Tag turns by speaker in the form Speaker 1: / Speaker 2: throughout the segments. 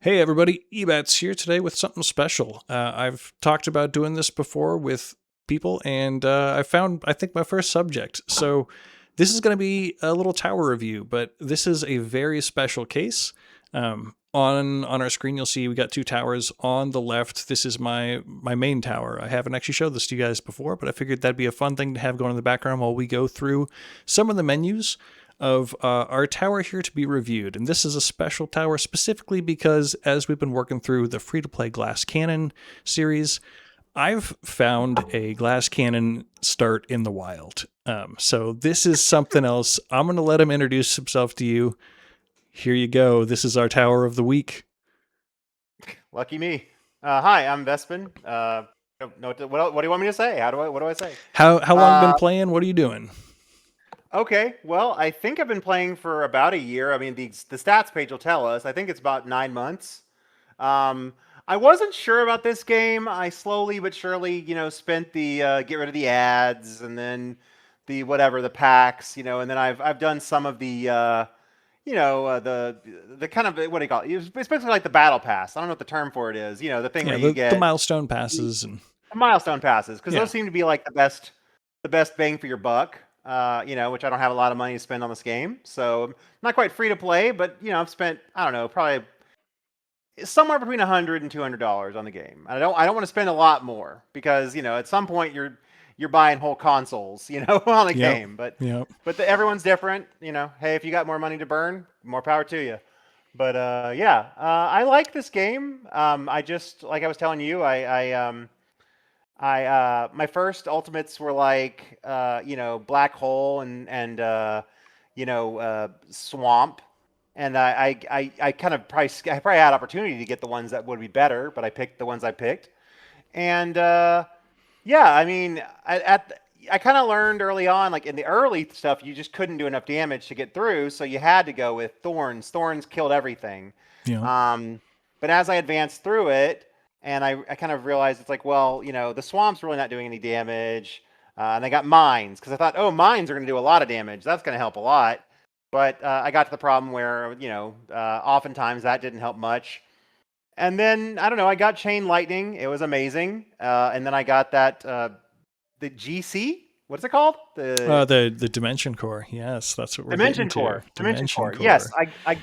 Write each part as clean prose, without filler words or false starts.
Speaker 1: Hey everybody, Ebats here today with something special. I've talked about doing this before with people, and I found, I think, my first subject. So this is going to be a little tower review, but this is a very special case. On our screen, you'll see we got two towers. On the left, this is my main tower. I haven't actually showed this to you guys before, but I figured that'd be a fun thing to have going in the background while we go through some of the menus of our tower here to be reviewed. And this is a special tower specifically because as we've been working through the free-to-play Glass Cannon series, I've found a glass cannon start in the wild. So this is something else. I'm going to let him introduce himself to you. Here you go. This is our tower of the week.
Speaker 2: Lucky me. Hi, I'm Vespin. No, what do you want me to say? What do I say?
Speaker 1: How long been
Speaker 2: Uh,
Speaker 1: playing? What are you doing?
Speaker 2: okay, well, I think I've been playing for about a year. I mean, the stats page will tell us. I think it's about 9 months. Um, I wasn't sure about this game. I slowly but surely, spent the get rid of the ads and then the packs, and then I've done some of the the kind of what do you call it? It's basically like the battle pass. I don't know what the term for it is. The thing
Speaker 1: Yeah,
Speaker 2: where you
Speaker 1: the
Speaker 2: get
Speaker 1: milestone passes and
Speaker 2: milestone passes, because
Speaker 1: yeah.
Speaker 2: those seem to be like the best bang for your buck. Which I don't have a lot of money to spend on this game, so I'm not quite free to play. But I've spent, I don't know, probably somewhere between $100 and $200 on the game. I don't want to spend a lot more because at some point you're buying whole consoles, on a
Speaker 1: Yep.
Speaker 2: game. But
Speaker 1: Yep.
Speaker 2: everyone's different. Hey, if you got more money to burn, more power to you. But yeah, I like this game. I just, like I was telling you, my first ultimates were like black hole and swamp, and I kind of I probably had opportunity to get the ones that would be better, but I picked the ones I picked. And yeah, I mean, I kind of learned early on, like in the early stuff, you just couldn't do enough damage to get through, so you had to go with thorns. Thorns killed everything.
Speaker 1: Yep.
Speaker 2: Um, but as I advanced through it, and I kind of realized it's like, well, the swamp's really not doing any damage. And I got mines because I thought, oh, mines are going to do a lot of damage. That's going to help a lot. But I got to the problem where, oftentimes that didn't help much. And then I don't know, I got chain lightning. It was amazing. And then I got that the GC. What's it called? The
Speaker 1: The dimension core. Yes, that's what we're getting
Speaker 2: Dimension
Speaker 1: to.
Speaker 2: Core. Dimension
Speaker 1: Dimension
Speaker 2: Core. Yes,
Speaker 1: core.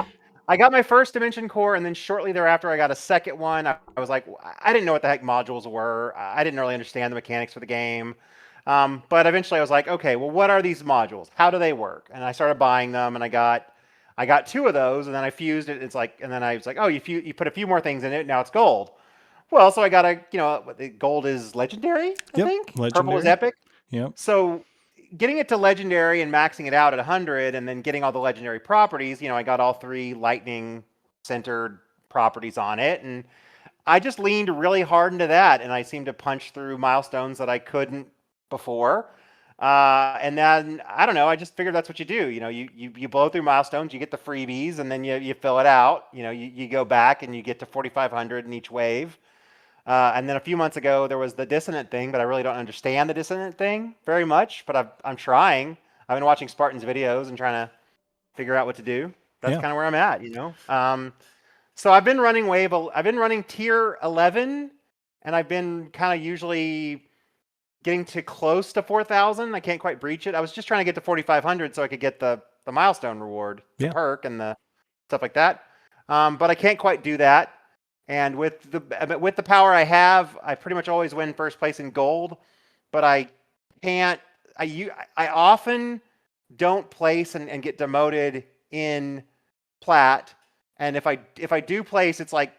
Speaker 2: I got my first Dimension Core, and then shortly thereafter I got a second one. I was like, I didn't know what the heck modules were. I didn't really understand the mechanics for the game. But eventually I was like, okay, well, what are these modules? How do they work? And I started buying them, and I got two of those, and then I fused it. It's like, and then I was like, oh, you put a few more things in it. Now it's gold. Well, so I got the gold is legendary, I
Speaker 1: Yep.
Speaker 2: think. Purple is
Speaker 1: Legendary.
Speaker 2: epic.
Speaker 1: Yep.
Speaker 2: So getting it to legendary and maxing it out at 100 and then getting all the legendary properties, I got all three lightning centered properties on it. And I just leaned really hard into that. And I seemed to punch through milestones that I couldn't before. And then, I don't know, I just figured that's what you do. You blow through milestones, you get the freebies, and then you fill it out. You go back and you get to 4,500 in each wave. And then a few months ago, there was the dissonant thing, but I really don't understand the dissonant thing very much. But I'm trying. I've been watching Spartan's videos and trying to figure out what to do. That's
Speaker 1: Yeah.
Speaker 2: kind of where I'm at. So I've been running tier 11, and I've been kind of usually getting to close to 4,000. I can't quite breach it. I was just trying to get to 4,500 so I could get the milestone reward, the
Speaker 1: Yeah.
Speaker 2: perk, and the stuff like that. But I can't quite do that. And with the power I have, I pretty much always win first place in gold. But I can't. I often don't place and get demoted in plat. And if I do place, it's like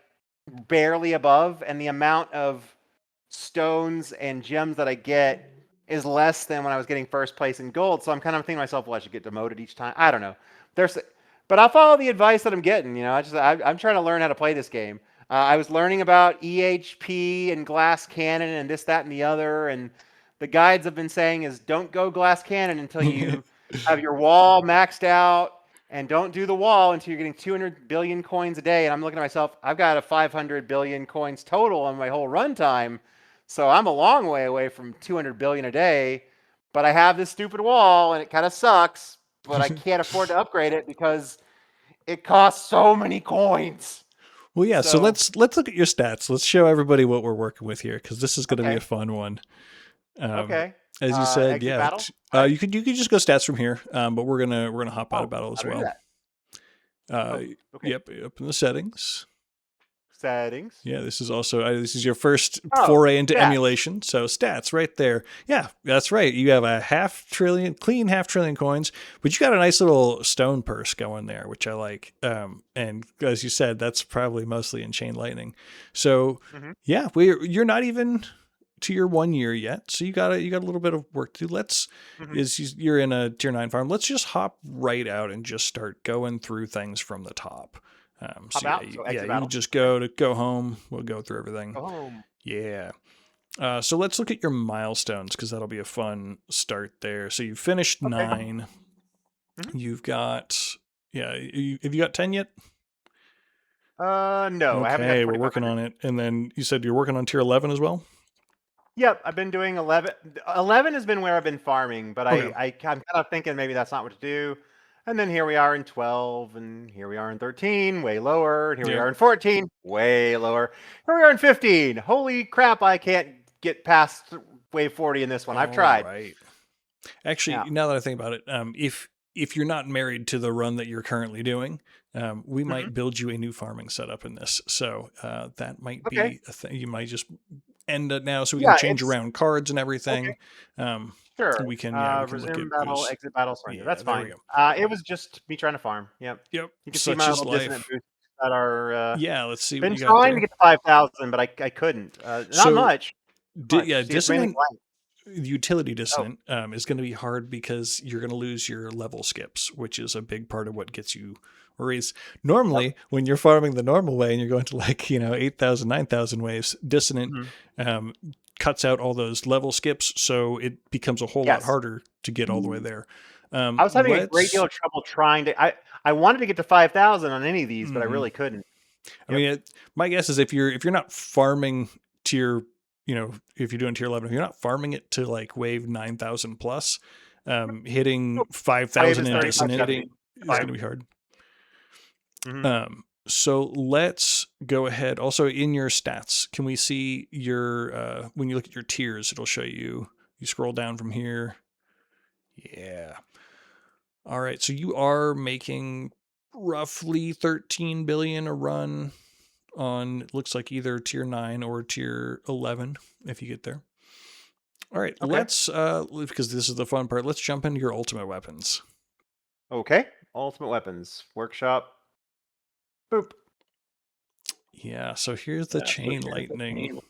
Speaker 2: barely above, and the amount of stones and gems that I get is less than when I was getting first place in gold. So I'm kind of thinking to myself, well, I should get demoted each time. I don't know. But I'll follow the advice that I'm getting. I'm trying to learn how to play this game. I was learning about EHP and glass cannon and this, that, and the other. And the guides have been saying is don't go glass cannon until you have your wall maxed out, and don't do the wall until you're getting 200 billion coins a day. And I'm looking at myself, I've got a 500 billion coins total on my whole runtime. So I'm a long way away from 200 billion a day. But I have this stupid wall, and it kind of sucks. But I can't afford to upgrade it because it costs so many coins.
Speaker 1: Well, yeah. So
Speaker 2: So
Speaker 1: let's look at your stats. Let's show everybody what we're working with here because this is going to be a
Speaker 2: okay,
Speaker 1: fun one. Um,
Speaker 2: okay.
Speaker 1: as you said,
Speaker 2: Exit
Speaker 1: yeah.
Speaker 2: battle. Right.
Speaker 1: You could just go stats from here, but we're gonna hop out of
Speaker 2: Oh,
Speaker 1: battle
Speaker 2: how
Speaker 1: as
Speaker 2: do I do
Speaker 1: well.
Speaker 2: that?
Speaker 1: Uh,
Speaker 2: Oh, okay.
Speaker 1: yep, up in the settings.
Speaker 2: Settings.
Speaker 1: Yeah, this is also this is your first
Speaker 2: Oh,
Speaker 1: foray into
Speaker 2: stats.
Speaker 1: emulation. So stats right there. Yeah, that's right. You have a clean half trillion coins, but you got a nice little stone purse going there, which I like. And as you said, that's probably mostly in chain lightning. So
Speaker 2: Hmm.
Speaker 1: yeah, you're not even to your 1 year yet. So you got a little bit of work to do.
Speaker 2: Hmm.
Speaker 1: You're in a tier 9 farm. Let's just hop right out and just start going through things from the top.
Speaker 2: Hop out. So
Speaker 1: Yeah,
Speaker 2: exit
Speaker 1: you can
Speaker 2: battle.
Speaker 1: just
Speaker 2: Okay.
Speaker 1: go home. We'll go through everything.
Speaker 2: Go home.
Speaker 1: Yeah. So let's look at your milestones because that'll be a fun start there. So you finished
Speaker 2: Okay.
Speaker 1: 9.
Speaker 2: Hmm.
Speaker 1: You've got have you got 10 yet?
Speaker 2: No, I haven't got
Speaker 1: Okay, we're working
Speaker 2: 2,500.
Speaker 1: on it. And then you said you're working on tier 11 as well.
Speaker 2: Yep, I've been doing 11. 11 has been where I've been farming, but
Speaker 1: Okay.
Speaker 2: I'm kind of thinking maybe that's not what to do. And then here we are in 12, and here we are in 13, way lower. And here we
Speaker 1: Yep.
Speaker 2: are in 14, way lower. Here we are in 15. Holy crap, I can't get past wave 40 in this one. I've
Speaker 1: All
Speaker 2: tried.
Speaker 1: right. Actually,
Speaker 2: Yeah.
Speaker 1: now that I think about it, if you're not married to the run that you're currently doing, we
Speaker 2: Hmm.
Speaker 1: might build you a new farming setup in this. So that might
Speaker 2: Okay.
Speaker 1: be a thing. You might just end it now, so we can
Speaker 2: Yeah,
Speaker 1: change
Speaker 2: it's
Speaker 1: around cards and
Speaker 2: okay.
Speaker 1: everything. Um,
Speaker 2: Sure.
Speaker 1: we can look
Speaker 2: Resume
Speaker 1: at
Speaker 2: battle,
Speaker 1: boost.
Speaker 2: exit battle, surrender.
Speaker 1: Yeah,
Speaker 2: That's
Speaker 1: there we
Speaker 2: fine.
Speaker 1: go.
Speaker 2: It was just me trying to farm. Yep.
Speaker 1: Yep,
Speaker 2: You can see
Speaker 1: such
Speaker 2: my
Speaker 1: is
Speaker 2: little dissonant
Speaker 1: life.
Speaker 2: boosts that are
Speaker 1: Yeah, let's see what
Speaker 2: been
Speaker 1: you got
Speaker 2: trying to
Speaker 1: there.
Speaker 2: get to 5,000, but I couldn't. Not
Speaker 1: So,
Speaker 2: much. Much. See, it's mainly
Speaker 1: dissonant
Speaker 2: blank.
Speaker 1: utility
Speaker 2: Oh,
Speaker 1: dissonant is going to be hard because you're going to lose your level skips, which is a big part of what gets you worries.
Speaker 2: yep.
Speaker 1: Normally, when you're farming the normal way and you're going to like 8,000, 9,000 waves, dissonant
Speaker 2: Mhm.
Speaker 1: um, cuts out all those level skips, so it becomes a whole lot
Speaker 2: Yes.
Speaker 1: harder to get all the way there.
Speaker 2: I was having a great deal
Speaker 1: Let's.
Speaker 2: of trouble trying to. I wanted to get to 5,000 on any of these, but I
Speaker 1: Mhm.
Speaker 2: really couldn't.
Speaker 1: I
Speaker 2: Yep.
Speaker 1: mean, my guess is if you're not farming tier, if you're doing tier 11, if you're not farming it to like wave 9,000 plus, hitting
Speaker 2: Wave
Speaker 1: 5,000
Speaker 2: is
Speaker 1: in
Speaker 2: 35,
Speaker 1: dissonant
Speaker 2: 70.
Speaker 1: is
Speaker 2: Fine.
Speaker 1: going to be hard.
Speaker 2: Mhm.
Speaker 1: So let's go ahead. Also, in your stats, can we see your when you look at your tiers, it'll show you. You scroll down from here. Yeah. All right. So you are making roughly 13 billion a run on looks like either tier 9 or tier 11 if you get there. All right,
Speaker 2: Okay.
Speaker 1: let's because this is the fun part. Let's jump into your ultimate weapons.
Speaker 2: Okay. Ultimate weapons workshop. Boop.
Speaker 1: Yeah, so here's the chain lightning.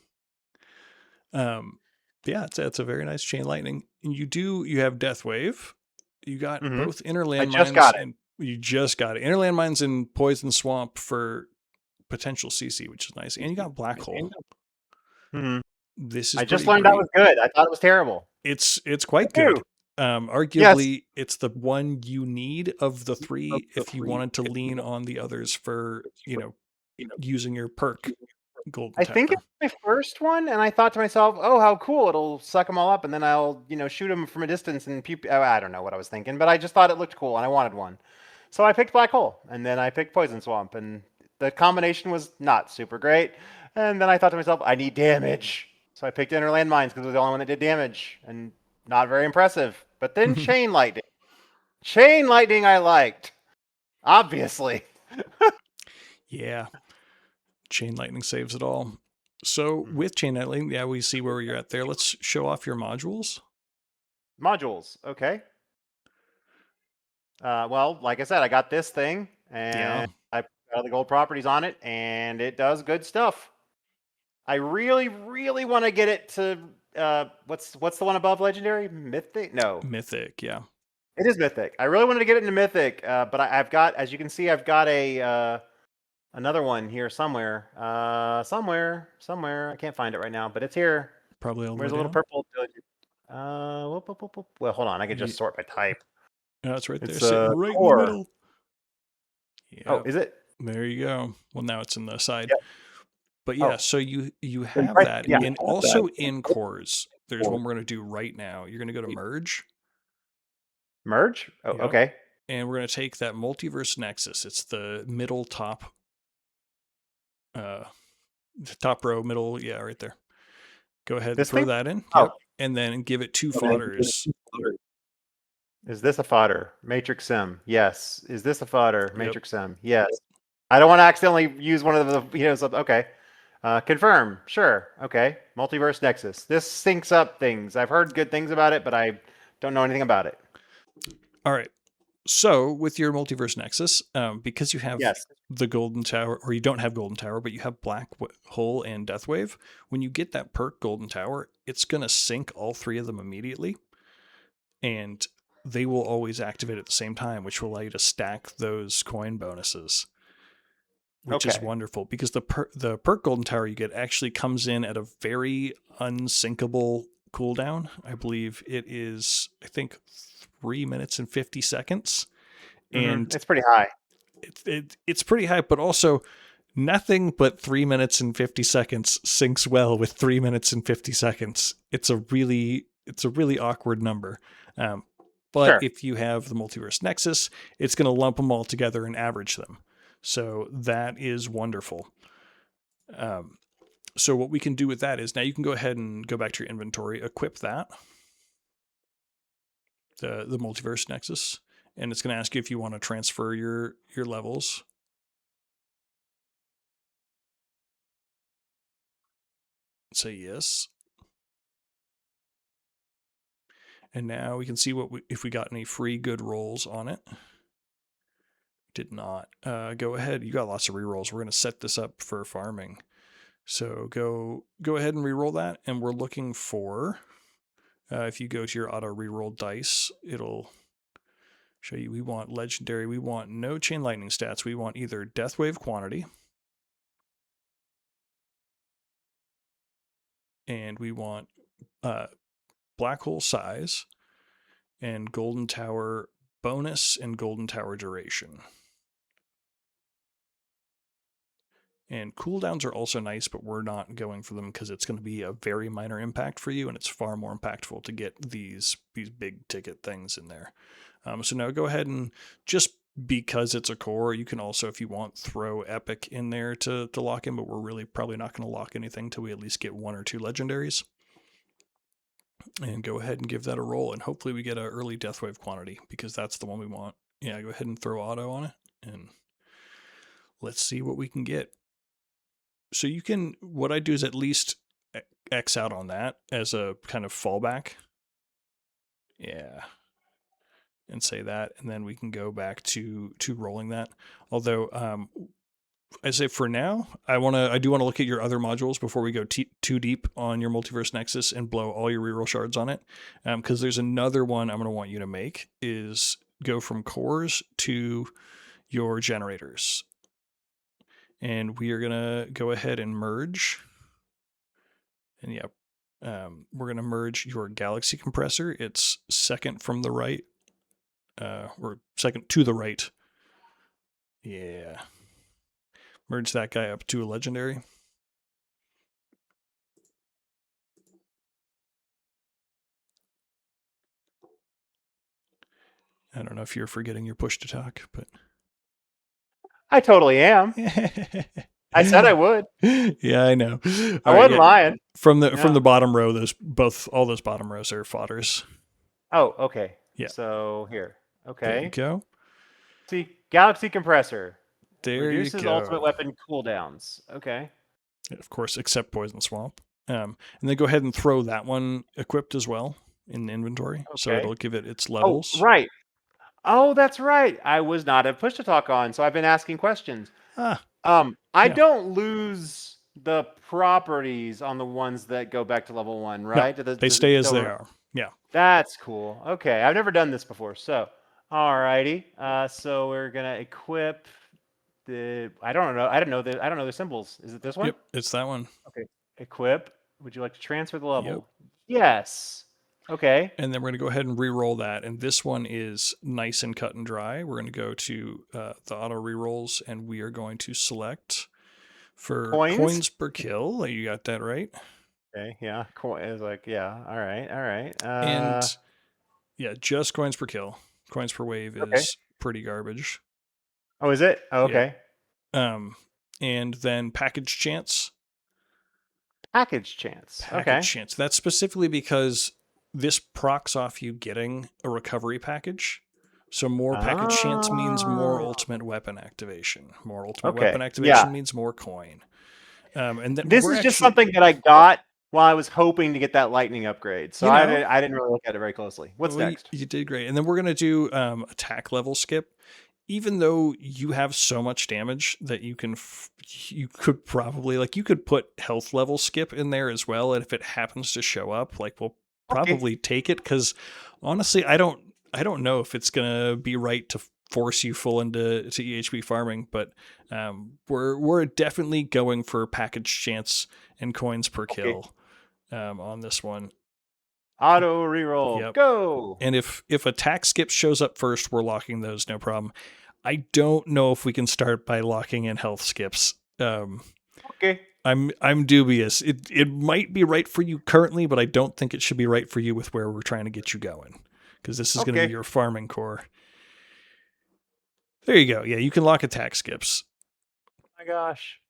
Speaker 1: Um yeah, it's a very nice chain lightning. And you have death wave. You got
Speaker 2: Hmm.
Speaker 1: both inner
Speaker 2: I just
Speaker 1: landmines
Speaker 2: got it.
Speaker 1: and you just got it. Inner landmines and poison swamp for potential CC, which is nice. And you got black hole.
Speaker 2: Mhm.
Speaker 1: This is
Speaker 2: I just
Speaker 1: pretty
Speaker 2: learned that
Speaker 1: great.
Speaker 2: was good. I thought it was terrible.
Speaker 1: It's quite good.
Speaker 2: Ew. Yes.
Speaker 1: Arguably, it's the one you need of the three if you wanted to lean on the others for using your perk golden
Speaker 2: I think
Speaker 1: tower.
Speaker 2: it's my first one, and I thought to myself, "Oh, how cool! It'll suck them all up, and then I'll, shoot them from a distance and pew." I don't know what I was thinking, but I just thought it looked cool, and I wanted one. So I picked Black Hole, and then I picked Poison Swamp, and the combination was not super great. And then I thought to myself, "I need damage," so I picked Inner Mines because it was the only one that did damage, and not very impressive. But then Chain Lightning, I liked, obviously.
Speaker 1: Yeah, chain lightning saves it all. So with chain lightning, yeah, we see where you're at there. Let's show off your modules.
Speaker 2: Modules, okay. Well, like I said, I got this thing,
Speaker 1: Yeah,
Speaker 2: and I put all the gold properties on it, and it does good stuff. I really, really want to get it to what's the one above legendary? Mythic? No,
Speaker 1: mythic. Yeah,
Speaker 2: it is mythic. I really wanted to get it into mythic, but I've got, as you can see, I've got a another one here somewhere. Somewhere. I can't find it right now, but it's here.
Speaker 1: probably all the way
Speaker 2: Where's a little
Speaker 1: down.
Speaker 2: purple? Well, hold on. I could
Speaker 1: Yeah,
Speaker 2: just sort by type.
Speaker 1: that's right there,
Speaker 2: It's
Speaker 1: sitting right in the
Speaker 2: core.
Speaker 1: middle.
Speaker 2: Oh,
Speaker 1: Yeah,
Speaker 2: is it?
Speaker 1: there you go. Well, now it's in the side.
Speaker 2: Yep.
Speaker 1: But yeah,
Speaker 2: Oh,
Speaker 1: so you have
Speaker 2: right.
Speaker 1: that,
Speaker 2: Yeah.
Speaker 1: and also in cores, there's one we're going to do right now. You're going to go to merge.
Speaker 2: Merge? Oh,
Speaker 1: Yep.
Speaker 2: okay.
Speaker 1: And we're going to take that multiverse nexus. It's the middle top Top row, middle, yeah, right there. Go ahead and
Speaker 2: This
Speaker 1: throw
Speaker 2: thing?
Speaker 1: that in.
Speaker 2: Oh,
Speaker 1: Yep. And then give it 2 fodders.
Speaker 2: is this a fodder? Matrix Sim. Yes. Is this a fodder?
Speaker 1: Yep.
Speaker 2: Matrix Sim. Yes. I don't want to accidentally use one of the, okay. Confirm. Sure. Okay. Multiverse Nexus. This syncs up things. I've heard good things about it, but I don't know anything about it.
Speaker 1: All right. So with your multiverse nexus, because you have
Speaker 2: Yes.
Speaker 1: the golden tower, or you don't have golden tower, but you have black hole and death wave, when you get that perk golden tower, it's going to sync all 3 of them immediately, and they will always activate at the same time, which will allow you to stack those coin bonuses, which is
Speaker 2: Okay.
Speaker 1: wonderful, because the perk golden tower you get actually comes in at a very unsyncable cooldown. I believe it is, I think, 3 minutes and 50 seconds. And
Speaker 2: It's pretty high.
Speaker 1: it's pretty high, but also nothing but 3 minutes and 50 seconds syncs well with 3 minutes and 50 seconds. It's a really awkward number. But
Speaker 2: Sure.
Speaker 1: if you have the multiverse nexus, it's going to lump them all together and average them. So that is wonderful. So what we can do with that is, now you can go ahead and go back to your inventory, equip that, the multiverse nexus, and it's going to ask you if you want to transfer your levels. Say yes. And now we can see if we got any free good rolls on it. Did not. Go ahead. You got lots of rerolls. We're going to set this up for farming. So go ahead and reroll that. And we're looking for, if you go to your auto reroll dice, it'll show you, we want legendary. We want no chain lightning stats. We want either death wave quantity, and we want black hole size, and golden tower bonus, and golden tower duration. And cooldowns are also nice, but we're not going for them because it's going to be a very minor impact for you, and it's far more impactful to get these big ticket things in there. So now go ahead and, just because it's a core, you can also, if you want, throw epic in there to lock in, but we're really probably not going to lock anything till we at least get 1 or 2 legendaries. And go ahead and give that a roll, and hopefully we get an early death wave quantity, because that's the one we want. Yeah, go ahead and throw auto on it, and let's see what we can get. So you can, what I do is at least X out on that as a kind of fallback. Yeah. And say that, and then we can go back to rolling that. Although, I say for now, I do want to look at your other modules before we go too deep on your multiverse nexus and blow all your reroll shards on it. Because there's another one I'm going to want you to make, is go from cores to your generators. And we are going to go ahead and merge. And yeah, we're going to merge your galaxy compressor. It's second from the right, or second to the right. Yeah. Merge that guy up to a legendary. I don't know if you're forgetting your push to talk, but
Speaker 2: I totally am. I said I would.
Speaker 1: Yeah, I know.
Speaker 2: I wasn't lying.
Speaker 1: From the bottom row, all those bottom rows are fodders.
Speaker 2: Oh, okay.
Speaker 1: Yeah.
Speaker 2: So here. Okay.
Speaker 1: There you go.
Speaker 2: See, galaxy compressor.
Speaker 1: There
Speaker 2: reduces
Speaker 1: you go.
Speaker 2: ultimate weapon cooldowns. Okay.
Speaker 1: Of course, except poison swamp. And then go ahead and throw that one equipped as well in the inventory, so it'll give it its levels.
Speaker 2: Oh, right. Oh, that's right. I was not a push to talk on, so I've been asking questions. I don't lose the properties on the ones that go back to level 1, right?
Speaker 1: No, they stay as they are. Yeah.
Speaker 2: That's cool. Okay, I've never done this before. So, alrighty. So we're gonna equip the. I don't know. I don't know the symbols. Is it this one?
Speaker 1: Yep, it's that one.
Speaker 2: Okay. Equip. Would you like to transfer the level? Yep. Yes. Okay.
Speaker 1: And then we're going to go ahead and re-roll that. And this one is nice and cut and dry. We're going to go to the auto re-rolls, and we are going to select for coins per kill. You got that right.
Speaker 2: Okay, yeah. It's like, yeah. All right.
Speaker 1: And yeah, just coins per kill. Coins per wave is pretty garbage.
Speaker 2: Oh, is it? Oh, okay.
Speaker 1: Yeah. and then package chance.
Speaker 2: Package chance. Okay.
Speaker 1: Chance. That's specifically because this procs off you getting a recovery package. So more package chance means more
Speaker 2: Ah.
Speaker 1: ultimate weapon activation. More ultimate weapon
Speaker 2: Okay. Yeah.
Speaker 1: activation means more coin. And then
Speaker 2: This
Speaker 1: we're
Speaker 2: is just
Speaker 1: actually,
Speaker 2: something that I got while I was hoping to get that lightning upgrade. So
Speaker 1: you know,
Speaker 2: I didn't really look at it very closely. What's
Speaker 1: well,
Speaker 2: next?
Speaker 1: you did great. And then we're gonna do attack level skip. Even though you have so much damage that you can, you could probably you could put health level skip in there as well, and if it happens to show up, we'll
Speaker 2: Okay.
Speaker 1: probably take it because honestly, I don't know if it's gonna be right to force you full into EHP farming, but we're definitely going for package chance and coins per
Speaker 2: Okay.
Speaker 1: kill on this one.
Speaker 2: Auto reroll.
Speaker 1: Yep.
Speaker 2: Go.
Speaker 1: And if attack skip shows up first, we're locking those, no problem. I don't know if we can start by locking in health skips.
Speaker 2: Okay.
Speaker 1: I'm dubious. It might be right for you currently, but I don't think it should be right for you with where we're trying to get you going, because this is going to be
Speaker 2: Okay.
Speaker 1: your farming core. There you go. Yeah, you can lock attack skips.
Speaker 2: Oh my gosh.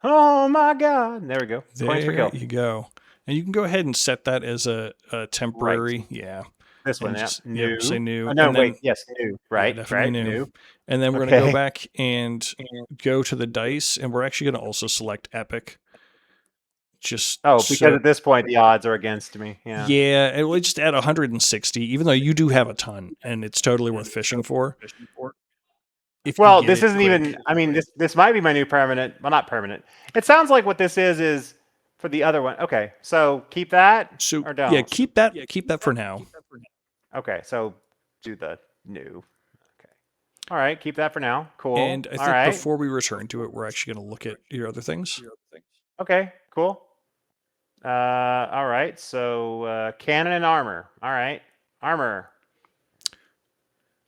Speaker 2: Oh my god. There we go. Coins per
Speaker 1: There
Speaker 2: kill.
Speaker 1: you go. And you can go ahead and set that as a temporary.
Speaker 2: Right.
Speaker 1: Yeah.
Speaker 2: This one,
Speaker 1: And
Speaker 2: yeah.
Speaker 1: just
Speaker 2: New.
Speaker 1: say new.
Speaker 2: Oh, no,
Speaker 1: And then
Speaker 2: wait. Yes, new.
Speaker 1: yeah,
Speaker 2: Right.
Speaker 1: definitely
Speaker 2: Right.
Speaker 1: new.
Speaker 2: New.
Speaker 1: And then we're going to go
Speaker 2: Okay.
Speaker 1: back and go to the dice, and we're actually going to also select epic. Just
Speaker 2: Because
Speaker 1: so
Speaker 2: at this point the odds are against me. Yeah.
Speaker 1: yeah, and we'll just add 160, even though you do have a ton, and it's totally worth fishing for. If you
Speaker 2: Well,
Speaker 1: get
Speaker 2: this
Speaker 1: it
Speaker 2: isn't
Speaker 1: quick.
Speaker 2: even. I mean, this might be my new permanent. Well, not permanent. It sounds like what this is for the other one. Okay, so keep that
Speaker 1: So
Speaker 2: or don't.
Speaker 1: yeah, keep that for now.
Speaker 2: Okay, so do the new. Okay. All right, keep that for now. Cool.
Speaker 1: And I
Speaker 2: All
Speaker 1: think
Speaker 2: right.
Speaker 1: before we return to it, we're actually going to look at your other things.
Speaker 2: Okay. Cool. All right. So cannon and armor. All right. Armor.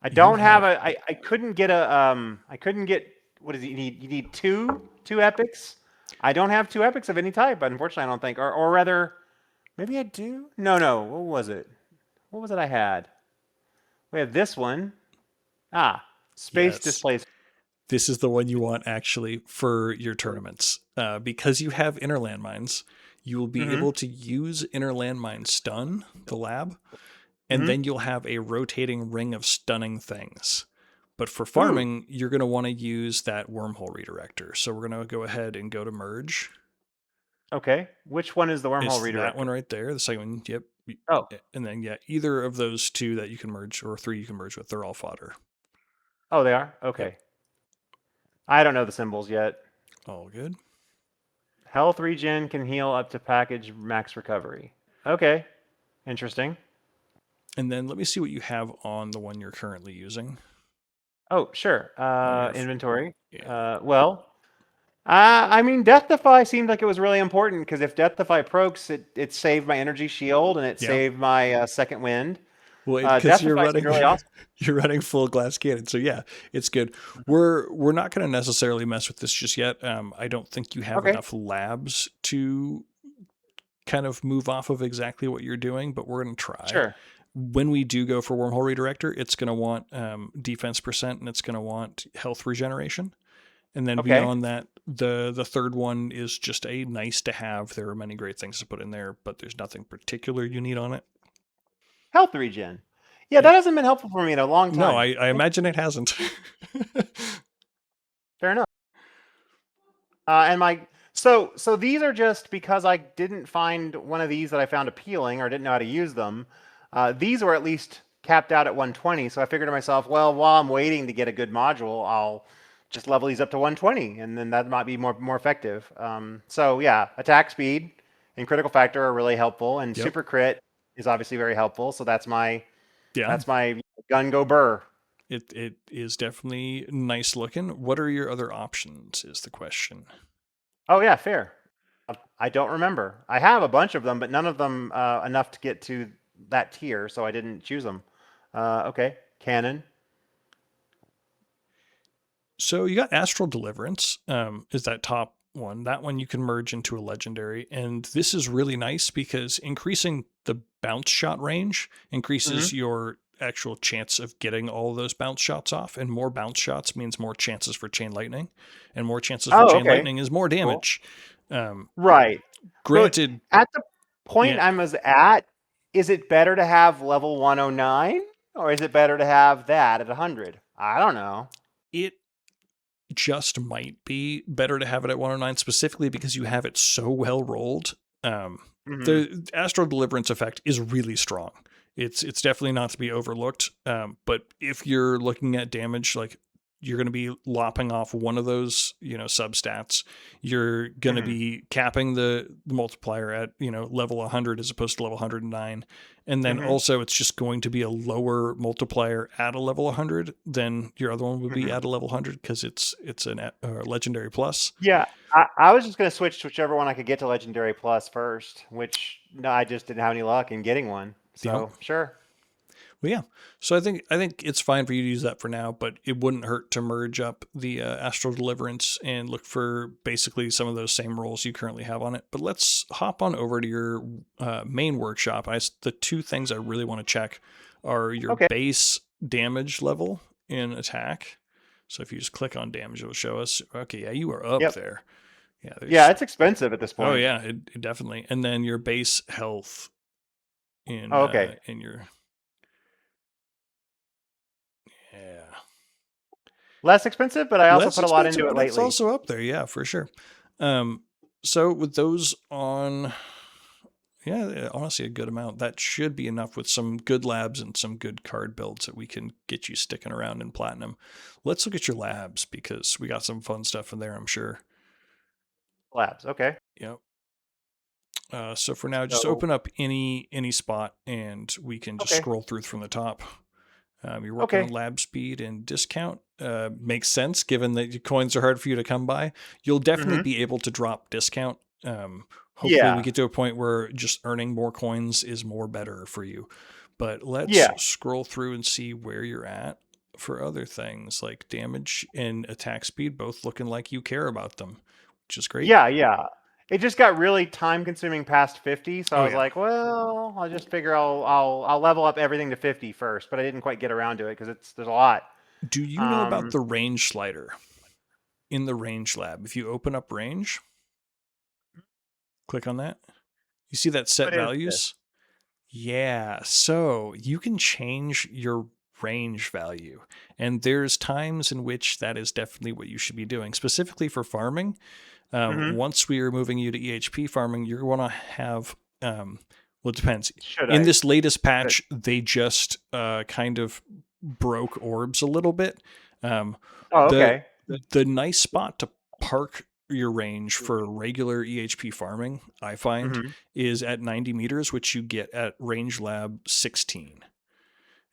Speaker 2: I don't have a. I couldn't get a. I couldn't get. What does you need? You need two epics. I don't have two epics of any type, unfortunately. I don't think, or rather, maybe I do. No. What was it? What was it I had? We have this one. Space
Speaker 1: Yes.
Speaker 2: displacement.
Speaker 1: This is the one you want actually for your tournaments. Because you have inner landmines, you will be able to use inner landmine stun, the lab, and then you'll have a rotating ring of stunning things. But for farming, you're going to want to use that wormhole redirector. So we're going to go ahead and go to merge.
Speaker 2: Okay. Which one is the wormhole
Speaker 1: It's
Speaker 2: redirector?
Speaker 1: that one right there. The second one, yep.
Speaker 2: Oh.
Speaker 1: And then, yeah, either of those two that you can merge, or three you can merge with, they're all fodder.
Speaker 2: Oh, they are? Okay.
Speaker 1: Yep.
Speaker 2: I don't know the symbols yet.
Speaker 1: All good.
Speaker 2: Health regen can heal up to package max recovery. Okay. Interesting.
Speaker 1: And then let me see what you have on the one you're currently using.
Speaker 2: Oh, sure.
Speaker 1: your
Speaker 2: Inventory.
Speaker 1: Yeah.
Speaker 2: I mean, Death Defy seemed like it was really important because if Death Defy procs, it saved my energy shield and it saved my second wind.
Speaker 1: Well, because you're
Speaker 2: Defy seemed
Speaker 1: running,
Speaker 2: really awesome.
Speaker 1: you're running full glass cannon, so yeah, it's good. We're not going to necessarily mess with this just yet. I don't think you have enough labs to kind of move off of exactly what you're doing, but we're going to try.
Speaker 2: Sure.
Speaker 1: When we do go for wormhole redirector, it's going to want defense percent and it's going to want health regeneration. And then beyond that, the third one is just a nice to have. There are many great things to put in there, but there's nothing particular you need on it.
Speaker 2: Health regen. Yeah, that hasn't been helpful for me in a long time.
Speaker 1: No, I imagine it hasn't.
Speaker 2: Fair enough. And so these are just because I didn't find one of these that I found appealing or didn't know how to use them. These were at least capped out at 120, so I figured to myself, well, while I'm waiting to get a good module, I'll just level these up to 120, and then that might be more effective. So yeah, attack speed and critical factor are really helpful, and super crit is obviously very helpful. So that's my gun go burr.
Speaker 1: It is definitely nice looking. What are your other options is the question.
Speaker 2: Oh yeah, fair. I don't remember. I have a bunch of them, but none of them enough to get to that tier, so I didn't choose them. Okay, cannon.
Speaker 1: So you got Astral Deliverance, is that top one. That one you can merge into a legendary. And this is really nice because increasing the bounce shot range increases your actual chance of getting all of those bounce shots off, and more bounce shots means more chances for chain lightning, and more chances for
Speaker 2: Oh,
Speaker 1: chain
Speaker 2: okay.
Speaker 1: lightning is more
Speaker 2: Cool.
Speaker 1: damage. Um,
Speaker 2: Right. So
Speaker 1: granted,
Speaker 2: at the point
Speaker 1: yeah,
Speaker 2: I'm as at, is it better to have level 109 or is it better to have that at 100? I don't know.
Speaker 1: it just might be better to have it at 109 specifically because you have it so well rolled.
Speaker 2: Hmm.
Speaker 1: The Astral Deliverance effect is really strong. It's definitely not to be overlooked. But if you're looking at damage, like you're going to be lopping off one of those, substats. You're going to
Speaker 2: Hmm.
Speaker 1: be capping the multiplier at, level 100 as opposed to level 109. And then
Speaker 2: Hmm.
Speaker 1: also it's just going to be a lower multiplier at a level 100 than your other one would be
Speaker 2: Hmm.
Speaker 1: at a level 100 because it's a legendary plus.
Speaker 2: Yeah, I was just going to switch to whichever one I could get to Legendary Plus first, which no, I just didn't have any luck in getting one.
Speaker 1: Yep.
Speaker 2: So sure.
Speaker 1: Well, yeah. So I think it's fine for you to use that for now, but it wouldn't hurt to merge up the Astral Deliverance and look for basically some of those same rolls you currently have on it. But let's hop on over to your main workshop. The two things I really want to check are your
Speaker 2: Okay.
Speaker 1: base damage level in attack. So if you just click on damage, it'll show us. Okay, yeah, you are up
Speaker 2: Yep.
Speaker 1: there. Yeah,
Speaker 2: Yeah,
Speaker 1: there's.
Speaker 2: it's expensive at this
Speaker 1: Oh
Speaker 2: point.
Speaker 1: yeah, it definitely. And then your base health
Speaker 2: Oh, okay.
Speaker 1: in your yeah.
Speaker 2: Less expensive, but I also
Speaker 1: Less
Speaker 2: put a lot
Speaker 1: expensive,
Speaker 2: into it
Speaker 1: but it's
Speaker 2: lately.
Speaker 1: also up there. Yeah, for sure. Um, so with those on, yeah, honestly, a good amount. That should be enough with some good labs and some good card builds that we can get you sticking around in platinum. Let's look at your labs because we got some fun stuff in there, I'm sure.
Speaker 2: Labs. Okay.
Speaker 1: Yep. So for now, just
Speaker 2: So
Speaker 1: open up any spot and we can just
Speaker 2: okay.
Speaker 1: scroll through from the top. You're working on
Speaker 2: Okay.
Speaker 1: lab speed and discount. Makes sense given that your coins are hard for you to come by. You'll definitely
Speaker 2: Hmm.
Speaker 1: be able to drop discount. Hopefully, we
Speaker 2: Yeah.
Speaker 1: get to a point where just earning more coins is more better for you. But let's
Speaker 2: Yeah.
Speaker 1: scroll through and see where you're at for other things like damage and attack speed, both looking like you care about them, which is great.
Speaker 2: Yeah. Yeah. It just got really time consuming past 50, so I
Speaker 1: Oh,
Speaker 2: was
Speaker 1: yeah.
Speaker 2: like, well, I'll just figure I'll level up everything to 50 first, but I didn't quite get around to it because there's a lot.
Speaker 1: Do you know about
Speaker 2: Um,
Speaker 1: the range slider in the range lab? If you open up range, click on that. You see that set
Speaker 2: what is this?
Speaker 1: values? Yeah, so you can change your range value. And there's times in which that is definitely what you should be doing. Specifically for farming,
Speaker 2: Hmm.
Speaker 1: once we are moving you to EHP farming, you're going to have, well, it depends.
Speaker 2: Should
Speaker 1: In
Speaker 2: I?
Speaker 1: this latest
Speaker 2: Should,
Speaker 1: patch, they just kind of broke orbs a little bit. Um,
Speaker 2: oh,
Speaker 1: the
Speaker 2: okay.
Speaker 1: the nice spot to park your range for regular EHP farming, I find,
Speaker 2: Hmm.
Speaker 1: is at 90 meters, which you get at Range Lab 16.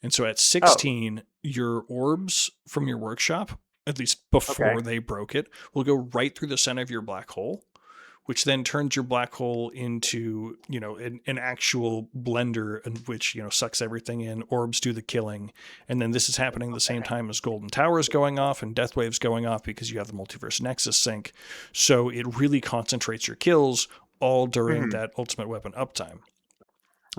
Speaker 1: And so at
Speaker 2: Oh,
Speaker 1: 16, your orbs from your workshop, at least
Speaker 2: okay.
Speaker 1: before they broke it, will go right through the center of your black hole, which then turns your black hole into, an actual blender in which, sucks everything in. Orbs do the killing. And then this is happening at the same
Speaker 2: Okay.
Speaker 1: time as Golden Towers going off and Death Waves going off because you have the Multiverse Nexus sync. So it really concentrates your kills all during
Speaker 2: Hmm.
Speaker 1: that ultimate weapon uptime.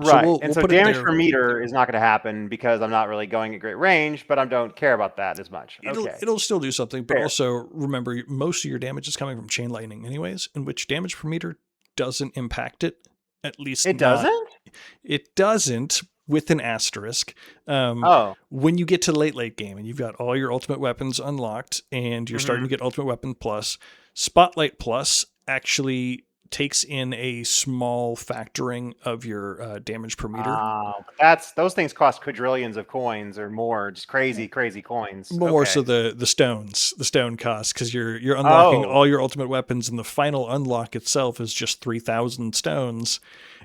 Speaker 1: So
Speaker 2: Right.
Speaker 1: we'll
Speaker 2: And
Speaker 1: we'll
Speaker 2: so
Speaker 1: put it
Speaker 2: damage
Speaker 1: there.
Speaker 2: per meter is not going to happen because I'm not really going at great range, but I don't care about that as much.
Speaker 1: It'll
Speaker 2: Okay.
Speaker 1: it'll still do something, but
Speaker 2: Fair.
Speaker 1: also remember most of your damage is coming from chain lightning anyways, in which damage per meter doesn't impact it. At least
Speaker 2: It
Speaker 1: not.
Speaker 2: doesn't?
Speaker 1: It doesn't with an asterisk.
Speaker 2: Oh.
Speaker 1: When you get to late game and you've got all your ultimate weapons unlocked and you're starting
Speaker 2: Hmm.
Speaker 1: to get ultimate weapon plus, Spotlight Plus actually takes in a small factoring of your damage per meter.
Speaker 2: Those things cost quadrillions of coins or more, just crazy, crazy coins.
Speaker 1: More so
Speaker 2: Okay.
Speaker 1: the stone cost, because you're unlocking
Speaker 2: Oh,
Speaker 1: all your ultimate weapons, and the final unlock itself is just 3,000 stones,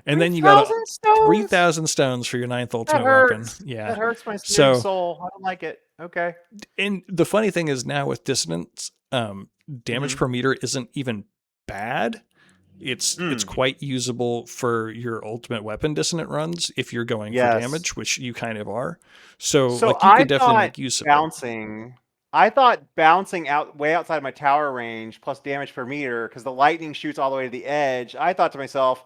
Speaker 1: and then you got
Speaker 2: 3,000 stones?
Speaker 1: 3,000 stones for your ninth
Speaker 2: That
Speaker 1: ultimate weapon.
Speaker 2: hurts.
Speaker 1: Yeah.
Speaker 2: That hurts my noob
Speaker 1: So,
Speaker 2: soul. I don't like it. Okay.
Speaker 1: and the funny thing is now with dissonance, damage
Speaker 2: Hmm.
Speaker 1: per meter isn't even bad. It's
Speaker 2: Mm.
Speaker 1: quite usable for your ultimate weapon dissonant runs if you're going for
Speaker 2: Yes.
Speaker 1: damage, which you kind of are. So
Speaker 2: So
Speaker 1: like you could definitely make use of it.
Speaker 2: I thought bouncing out way outside my tower range plus damage per meter because the lightning shoots all the way to the edge. I thought to myself,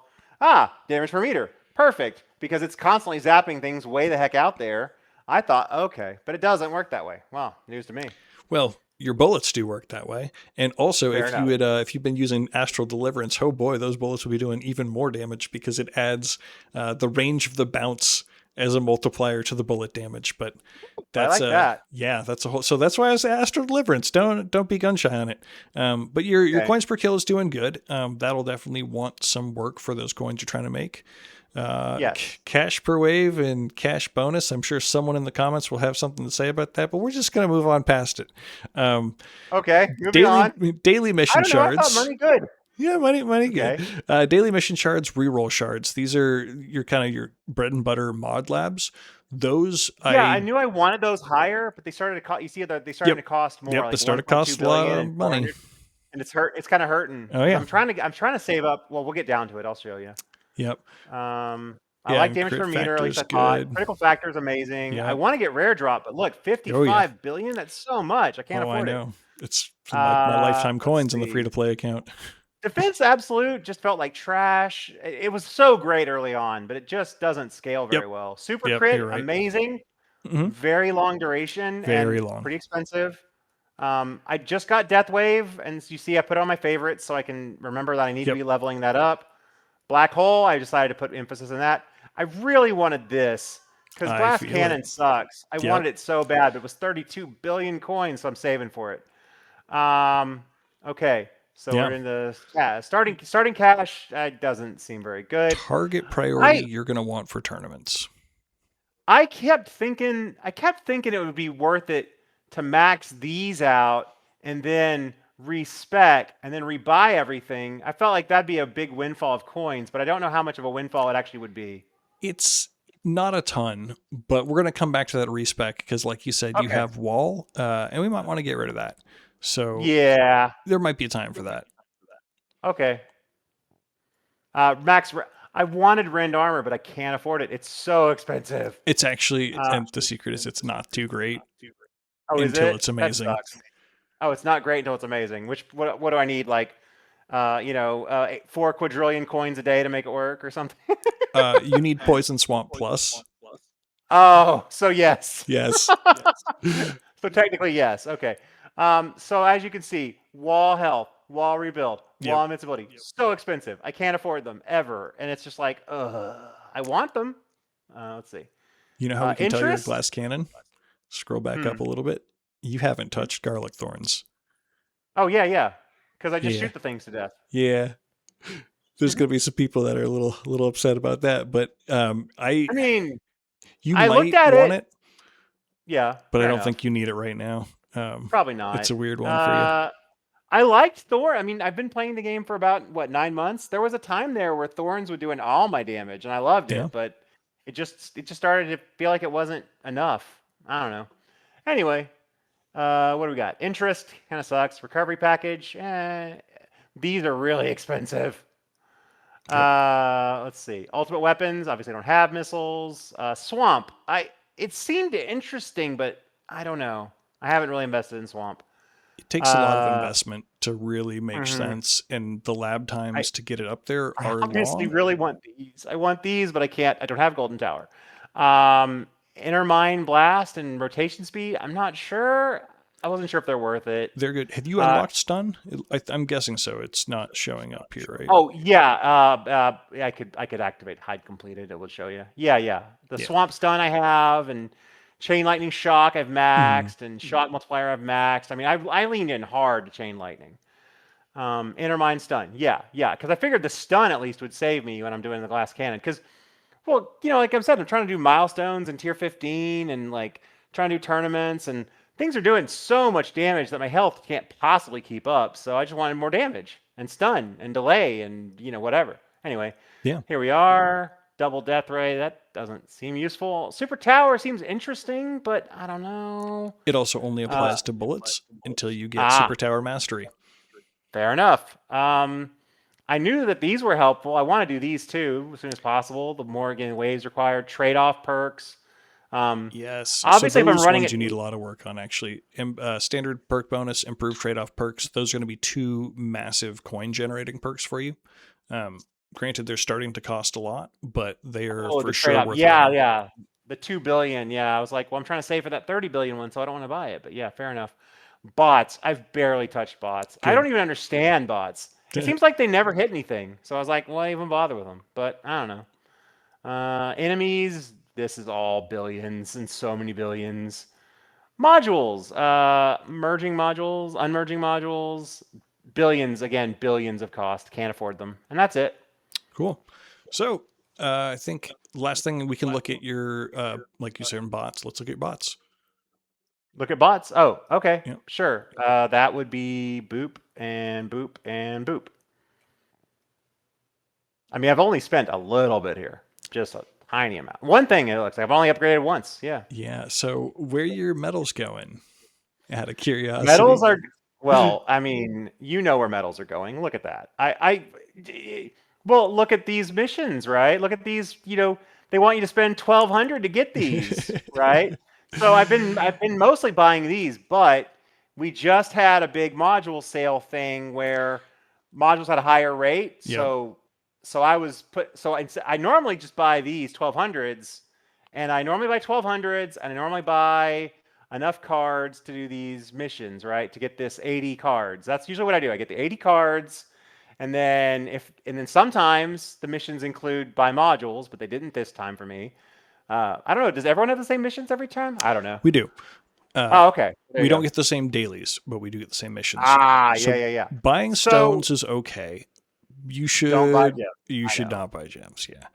Speaker 2: damage per meter, perfect, because it's constantly zapping things way the heck out there. I thought, okay, but it doesn't work that way. Wow, news to me.
Speaker 1: Well, your bullets do work that way, and also
Speaker 2: Fair enough.
Speaker 1: if you've been using Astral Deliverance, oh boy, those bullets will be doing even more damage because it adds the range of the bounce as a multiplier to the bullet damage. But
Speaker 2: I
Speaker 1: that's
Speaker 2: like that.
Speaker 1: yeah, that's a whole. So that's why I say Astral Deliverance. Don't be gun shy on it. But your
Speaker 2: Okay.
Speaker 1: coins per kill is doing good. That'll definitely want some work for those coins you're trying to make.
Speaker 2: Yes.
Speaker 1: Cash per wave and cash bonus. I'm sure someone in the comments will have something to say about that, but we're just going to move on past it.
Speaker 2: Okay. Moving on.
Speaker 1: Daily
Speaker 2: I
Speaker 1: mission
Speaker 2: don't know. I thought
Speaker 1: shards.
Speaker 2: money good.
Speaker 1: Yeah, money good.
Speaker 2: Okay.
Speaker 1: Daily mission shards, reroll shards. These are your kind of your bread and butter mod labs. Those
Speaker 2: Yeah, I knew I wanted those higher, but they started to cost. You see that they started to cost more,
Speaker 1: yep, they
Speaker 2: like
Speaker 1: started to
Speaker 2: 1.2
Speaker 1: cost a lot
Speaker 2: billion
Speaker 1: of
Speaker 2: and
Speaker 1: money.
Speaker 2: 400, and it's hurt. It's kind of hurting.
Speaker 1: Oh yeah,
Speaker 2: I'm trying to save up. Well, we'll get down to it. I'll show you.
Speaker 1: yep.
Speaker 2: I
Speaker 1: Yeah,
Speaker 2: like
Speaker 1: and
Speaker 2: damage
Speaker 1: crit
Speaker 2: per meter, at least
Speaker 1: factor's
Speaker 2: I thought.
Speaker 1: good.
Speaker 2: Critical factor is amazing. I
Speaker 1: Yep.
Speaker 2: want to get rare drop, but look,
Speaker 1: Oh yeah.
Speaker 2: 55 billion. That's so much. I can't
Speaker 1: Oh, I
Speaker 2: afford it.
Speaker 1: know. It's my lifetime
Speaker 2: Let's
Speaker 1: coins in the free
Speaker 2: see.
Speaker 1: to play account.
Speaker 2: Defense Absolute just felt like trash. It was so great early on, but it just doesn't scale very
Speaker 1: Yep.
Speaker 2: well. Super
Speaker 1: Yep,
Speaker 2: crit,
Speaker 1: you're right.
Speaker 2: amazing.
Speaker 1: Mm-hmm.
Speaker 2: Very long duration
Speaker 1: Very
Speaker 2: and
Speaker 1: long.
Speaker 2: pretty expensive. I just got Death Wave, and you see I put it on my favorites so I can remember that I need to be leveling that up. Black Hole, I decided to put emphasis on that. I really wanted this because Glass Cannon sucks. I wanted it so bad, but it was 32 billion coins, so I'm saving for it. Okay, so we're in the starting cash. Doesn't seem very good.
Speaker 1: Target priority you're going to want for tournaments.
Speaker 2: I kept thinking it would be worth it to max these out and then respec and then rebuy everything. I felt like that'd be a big windfall of coins, but I don't know how much of a windfall it actually would be.
Speaker 1: It's not a ton, but we're going to come back to that respec because, like you said, you have wall, and we might want to get rid of that. So
Speaker 2: yeah,
Speaker 1: there might be a time for that.
Speaker 2: Okay. Max, I wanted Rend Armor, but I can't afford it. It's so expensive.
Speaker 1: It's actually, and the secret is it's not too great
Speaker 2: until
Speaker 1: it's amazing.
Speaker 2: Oh, it's not great until it's amazing. What do I need? Like, 4 quadrillion coins a day to make it work or something?
Speaker 1: You need Poison Swamp Plus.
Speaker 2: Oh, so yes.
Speaker 1: Yes.
Speaker 2: So technically, yes. Okay. So as you can see, wall health, wall rebuild, wall invincibility, so expensive. I can't afford them ever, and it's just like, I want them. Let's see.
Speaker 1: You know how we can tell you're a Glass Cannon? Scroll back up a little bit. You haven't touched Garlic Thorns.
Speaker 2: Oh yeah, because I just shoot the things to death.
Speaker 1: Yeah. There's going to be some people that are a little upset about that, but I mean, you might
Speaker 2: looked at
Speaker 1: want it.
Speaker 2: Yeah,
Speaker 1: but I don't think you need it right now.
Speaker 2: Probably not.
Speaker 1: It's a weird one for you.
Speaker 2: I liked Thor. I mean, I've been playing the game for about 9 months. There was a time there where Thorns would do all my damage, and I loved it, but it just started to feel like it wasn't enough. I don't know. Anyway, what do we got? Interest kind of sucks. Recovery package. These are really expensive. Let's see. Ultimate weapons. Obviously, I don't have missiles. Swamp. It seemed interesting, but I don't know. I haven't really invested in Swamp.
Speaker 1: It takes a lot of investment to really make sense, and the lab times to get it up there are long. I obviously
Speaker 2: really want these. I want these, but I can't. I don't have Golden Tower. Inner Mine Blast and rotation speed. I'm not sure. I wasn't sure if they're worth it.
Speaker 1: They're good. Have you unlocked stun? I'm guessing so. It's not showing up here, right?
Speaker 2: Oh yeah. I could activate hide completed. It will show you. Yeah. The swamp stun I have, and chain lightning shock I've maxed, and shock multiplier I've maxed. I mean, I leaned in hard to chain lightning. Inner mine stun. Yeah. Because I figured the stun at least would save me when I'm doing the glass cannon. Because, well, like I said, I'm trying to do milestones and tier 15, and like trying to do tournaments, and things are doing so much damage that my health can't possibly keep up. So I just wanted more damage and stun and delay and whatever. Anyway, here we are. Double death ray. That doesn't seem useful. Super tower seems interesting, but I don't know.
Speaker 1: It also only applies to bullets until you get super tower mastery.
Speaker 2: Fair enough. I knew that these were helpful. I want to do these too as soon as possible. The more waves required, trade-off perks.
Speaker 1: Yes.
Speaker 2: Obviously,
Speaker 1: so those
Speaker 2: if I'm running
Speaker 1: ones you need a lot of work on, actually. Standard perk bonus, improved trade-off perks. Those are going to be 2 massive coin-generating perks for you. Granted, they're starting to cost a lot, but they are for sure worth it.
Speaker 2: Yeah. the 2 billion. Yeah, I was like, well, I'm trying to save for that 30 billion one, so I don't want to buy it. But yeah, fair enough. Bots. I've barely touched bots. I
Speaker 1: Good.
Speaker 2: don't even understand bots. It seems like they never hit anything. So I was like, why even bother with them? But I don't know. Enemies. This is all billions and so many billions. Modules. Merging modules, unmerging modules. Billions again. Billions of cost. Can't afford them, and that's it.
Speaker 1: Cool. So I think last thing we can look at your, like you said, in bots. Let's look at bots.
Speaker 2: Look at bots. Oh, okay,
Speaker 1: Yep.
Speaker 2: sure. That would be boop and boop and boop. I mean, I've only spent a little bit here, just a tiny amount. One thing it looks like I've only upgraded once. Yeah.
Speaker 1: Yeah. So where your metals going? Out of curiosity.
Speaker 2: Metals are well. I mean, you know where metals are going. Look at that. Well, look at these missions, right? Look at these. You know, they want you to spend 1,200 to get these, right? So I've been mostly buying these, but we just had a big module sale thing where modules had a higher rate.
Speaker 1: Yep.
Speaker 2: So I normally just buy these 1,200s, and I normally buy 1,200s, and I normally buy enough cards to do these missions, right? To get this 80 cards. That's usually what I do. I get the 80 cards, and then sometimes the missions include buy modules, but they didn't this time for me. I don't know. Does everyone have the same missions every time? I don't know.
Speaker 1: We do.
Speaker 2: Oh, okay.
Speaker 1: We don't get the same dailies, but we do get the same missions.
Speaker 2: So yeah.
Speaker 1: Buying stones is okay. You should
Speaker 2: don't buy gems.
Speaker 1: You should not buy gems. Yeah.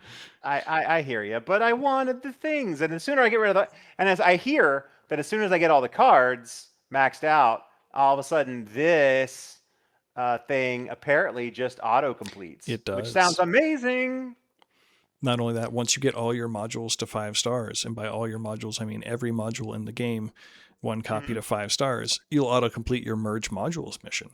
Speaker 2: I hear you, but I wanted the things, and the sooner I get rid of that, and as I hear that as soon as I get all the cards maxed out, all of a sudden this thing apparently just auto completes.
Speaker 1: It does.
Speaker 2: Which sounds amazing.
Speaker 1: Not only that, once you get all your modules to 5 stars, and by all your modules, I mean every module in the game, 1 copy to 5 stars, you'll auto-complete your merge modules mission.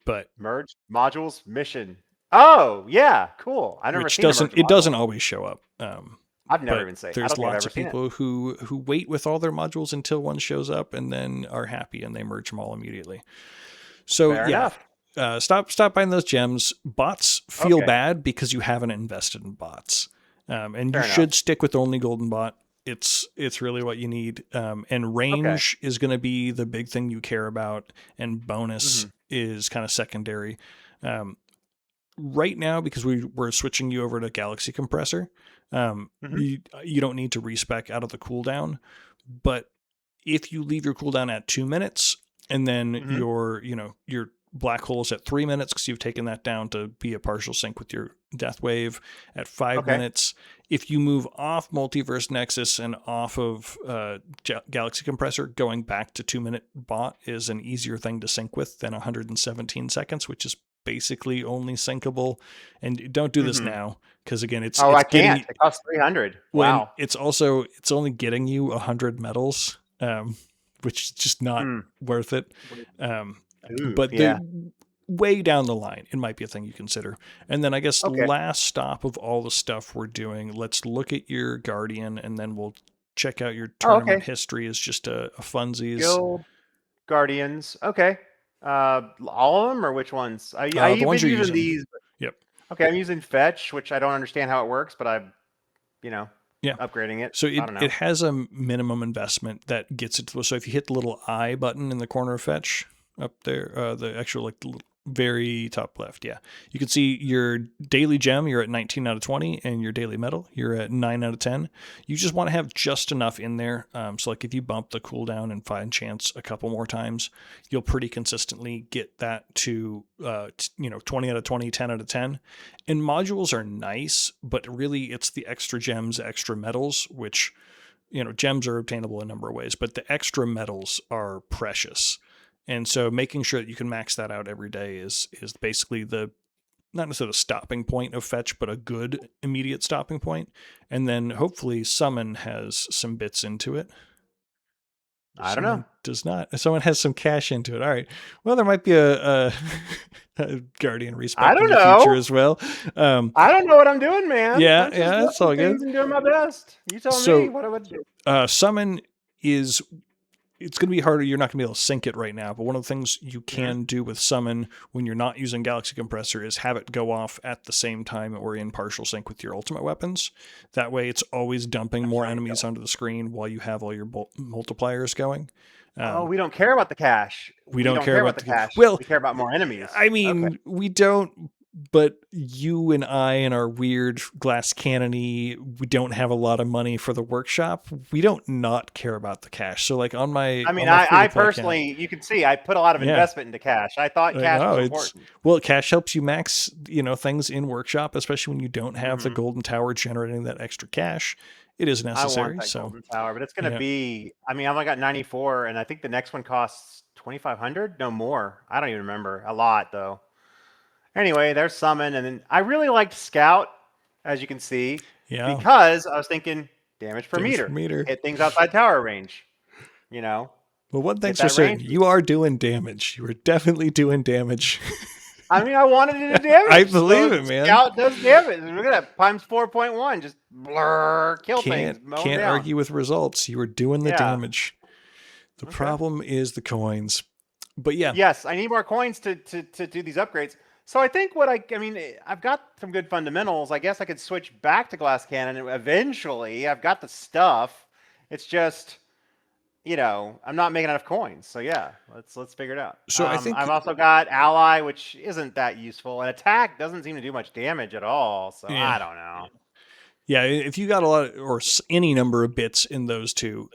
Speaker 1: But
Speaker 2: merge modules mission. Oh, yeah, cool. I never seen
Speaker 1: it doesn't always show up.
Speaker 2: I've never even seen it.
Speaker 1: There's lots of people who wait with all their modules until one shows up and then are happy and they merge them all immediately. So
Speaker 2: fair enough.
Speaker 1: Stop buying those gems. Bots feel bad because you haven't invested in bots, and you should stick with only golden bot. It's really what you need. And range is going to be the big thing you care about, and bonus is kind of secondary. Right now, because we're switching you over to Galaxy Compressor, you don't need to respec out of the cooldown, but if you leave your cooldown at 2 minutes and then your black hole's at 3 minutes because you've taken that down to be a partial sync with your death wave at 5 minutes. If you move off Multiverse Nexus and off of Galaxy Compressor, going back to 2 minute bot is an easier thing to sync with than 117 seconds, which is basically only syncable. And don't do this now because again, it's
Speaker 2: I can't. It costs 300. Wow.
Speaker 1: It's only getting you 100 medals, which is just not worth it. But way down the line, it might be a thing you consider. And then I guess the last stop of all the stuff we're doing, let's look at your Guardian, and then we'll check out your tournament history as just a funsies.
Speaker 2: Guild Guardians. Okay. All of them, or which ones? I've
Speaker 1: the ones
Speaker 2: been
Speaker 1: you're
Speaker 2: using these.
Speaker 1: Yep.
Speaker 2: Okay, I'm using Fetch, which I don't understand how it works, but I'm, upgrading it.
Speaker 1: So it has a minimum investment that gets it to. So if you hit the little I button in the corner of Fetch up there, the actual very top left, you can see your daily gem. You're at 19 out of 20, and your daily metal, you're at 9 out of 10. You just want to have just enough in there. So like if you bump the cooldown and find chance a couple more times, you'll pretty consistently get that to 20 out of 20, 10 out of 10. And modules are nice, but really it's the extra gems, extra metals, which gems are obtainable a number of ways, but the extra metals are precious. And so making sure that you can max that out every day is basically not necessarily the stopping point of Fetch, but a good immediate stopping point. And then hopefully Summon has some bits into it.
Speaker 2: I don't know.
Speaker 1: Does not. Someone has some cash into it. All right. Well, there might be a Guardian respec in the future as well.
Speaker 2: I don't know what I'm doing, man.
Speaker 1: Yeah, that's all good.
Speaker 2: I'm doing my best. You tell me what I would do.
Speaker 1: Summon is it's going to be harder. You're not going to be able to sync it right now. But one of the things you
Speaker 2: Mhm.
Speaker 1: can do with summon when you're not using Galaxy Compressor is have it go off at the same time or in partial sync with your ultimate weapons. That way, it's always dumping more
Speaker 2: Trying to
Speaker 1: enemies
Speaker 2: go.
Speaker 1: onto the screen while you have all your multipliers going.
Speaker 2: Oh,
Speaker 1: Um,
Speaker 2: we don't care about the cash.
Speaker 1: we
Speaker 2: We
Speaker 1: don't
Speaker 2: don't
Speaker 1: care
Speaker 2: care about
Speaker 1: about
Speaker 2: the
Speaker 1: the.
Speaker 2: cash.
Speaker 1: Well,
Speaker 2: We care about more enemies.
Speaker 1: I
Speaker 2: Okay.
Speaker 1: mean, we don't, but you and I and our weird glass cannony, we don't have a lot of money for the workshop. We don't not care about the cash. So like
Speaker 2: I mean,
Speaker 1: on my free to
Speaker 2: I
Speaker 1: play account,
Speaker 2: personally, you can see, I put a lot of
Speaker 1: yeah.
Speaker 2: investment into cash. I thought
Speaker 1: Like,
Speaker 2: cash
Speaker 1: oh,
Speaker 2: was
Speaker 1: it's
Speaker 2: important.
Speaker 1: well, cash helps you max, things in workshop, especially when you don't have the
Speaker 2: Mhm.
Speaker 1: golden tower generating that extra cash. It is
Speaker 2: I want
Speaker 1: necessary.
Speaker 2: that
Speaker 1: So
Speaker 2: golden tower, but it's going to
Speaker 1: yeah,
Speaker 2: be, I mean, I've only got 94, and I think the next one costs 2,500. No more. I don't even remember. A lot, though. Anyway, there's summon, and then I really liked Scout, as you can see,
Speaker 1: yeah,
Speaker 2: because I was thinking damage per
Speaker 1: damage per
Speaker 2: meter.
Speaker 1: meter.
Speaker 2: Hit things outside tower range. You know,
Speaker 1: Well, one
Speaker 2: get
Speaker 1: thing's for
Speaker 2: that
Speaker 1: certain,
Speaker 2: range.
Speaker 1: you are doing damage. You are definitely doing damage.
Speaker 2: I mean, I wanted it to
Speaker 1: I
Speaker 2: damage,
Speaker 1: believe
Speaker 2: so
Speaker 1: it, man.
Speaker 2: Scout does damage. Look at that, times 4.1, just blur, kill things, mow them
Speaker 1: Can't
Speaker 2: down.
Speaker 1: argue with results. You are doing the
Speaker 2: Yeah.
Speaker 1: damage. The
Speaker 2: Okay.
Speaker 1: problem is the coins. But yeah,
Speaker 2: Yes, I need more coins to do these upgrades. So I think I mean, I've got some good fundamentals. I guess I could switch back to glass cannon eventually. I've got the stuff. It's just, I'm not making enough coins. So yeah, let's figure it out.
Speaker 1: so I think
Speaker 2: I've also got ally, which isn't that useful, and attack doesn't seem to do much damage at all. So
Speaker 1: yeah.
Speaker 2: I don't know.
Speaker 1: Yeah, if you got a lot or any number of bits in those two,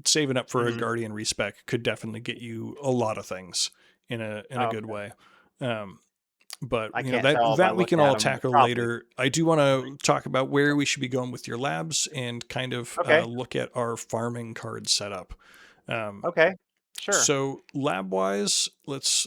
Speaker 1: saving up for a
Speaker 2: Hmm.
Speaker 1: guardian respec could definitely get you a lot of things in a
Speaker 2: Oh,
Speaker 1: good way. Um, but
Speaker 2: I can't
Speaker 1: that
Speaker 2: tell by
Speaker 1: we can
Speaker 2: looking at
Speaker 1: all
Speaker 2: them.
Speaker 1: tackle
Speaker 2: Probably.
Speaker 1: later. I do want to talk about where we should be going with your labs and kind of
Speaker 2: Okay.
Speaker 1: look at our farming card setup. Um,
Speaker 2: Okay. Sure.
Speaker 1: so lab wise, let's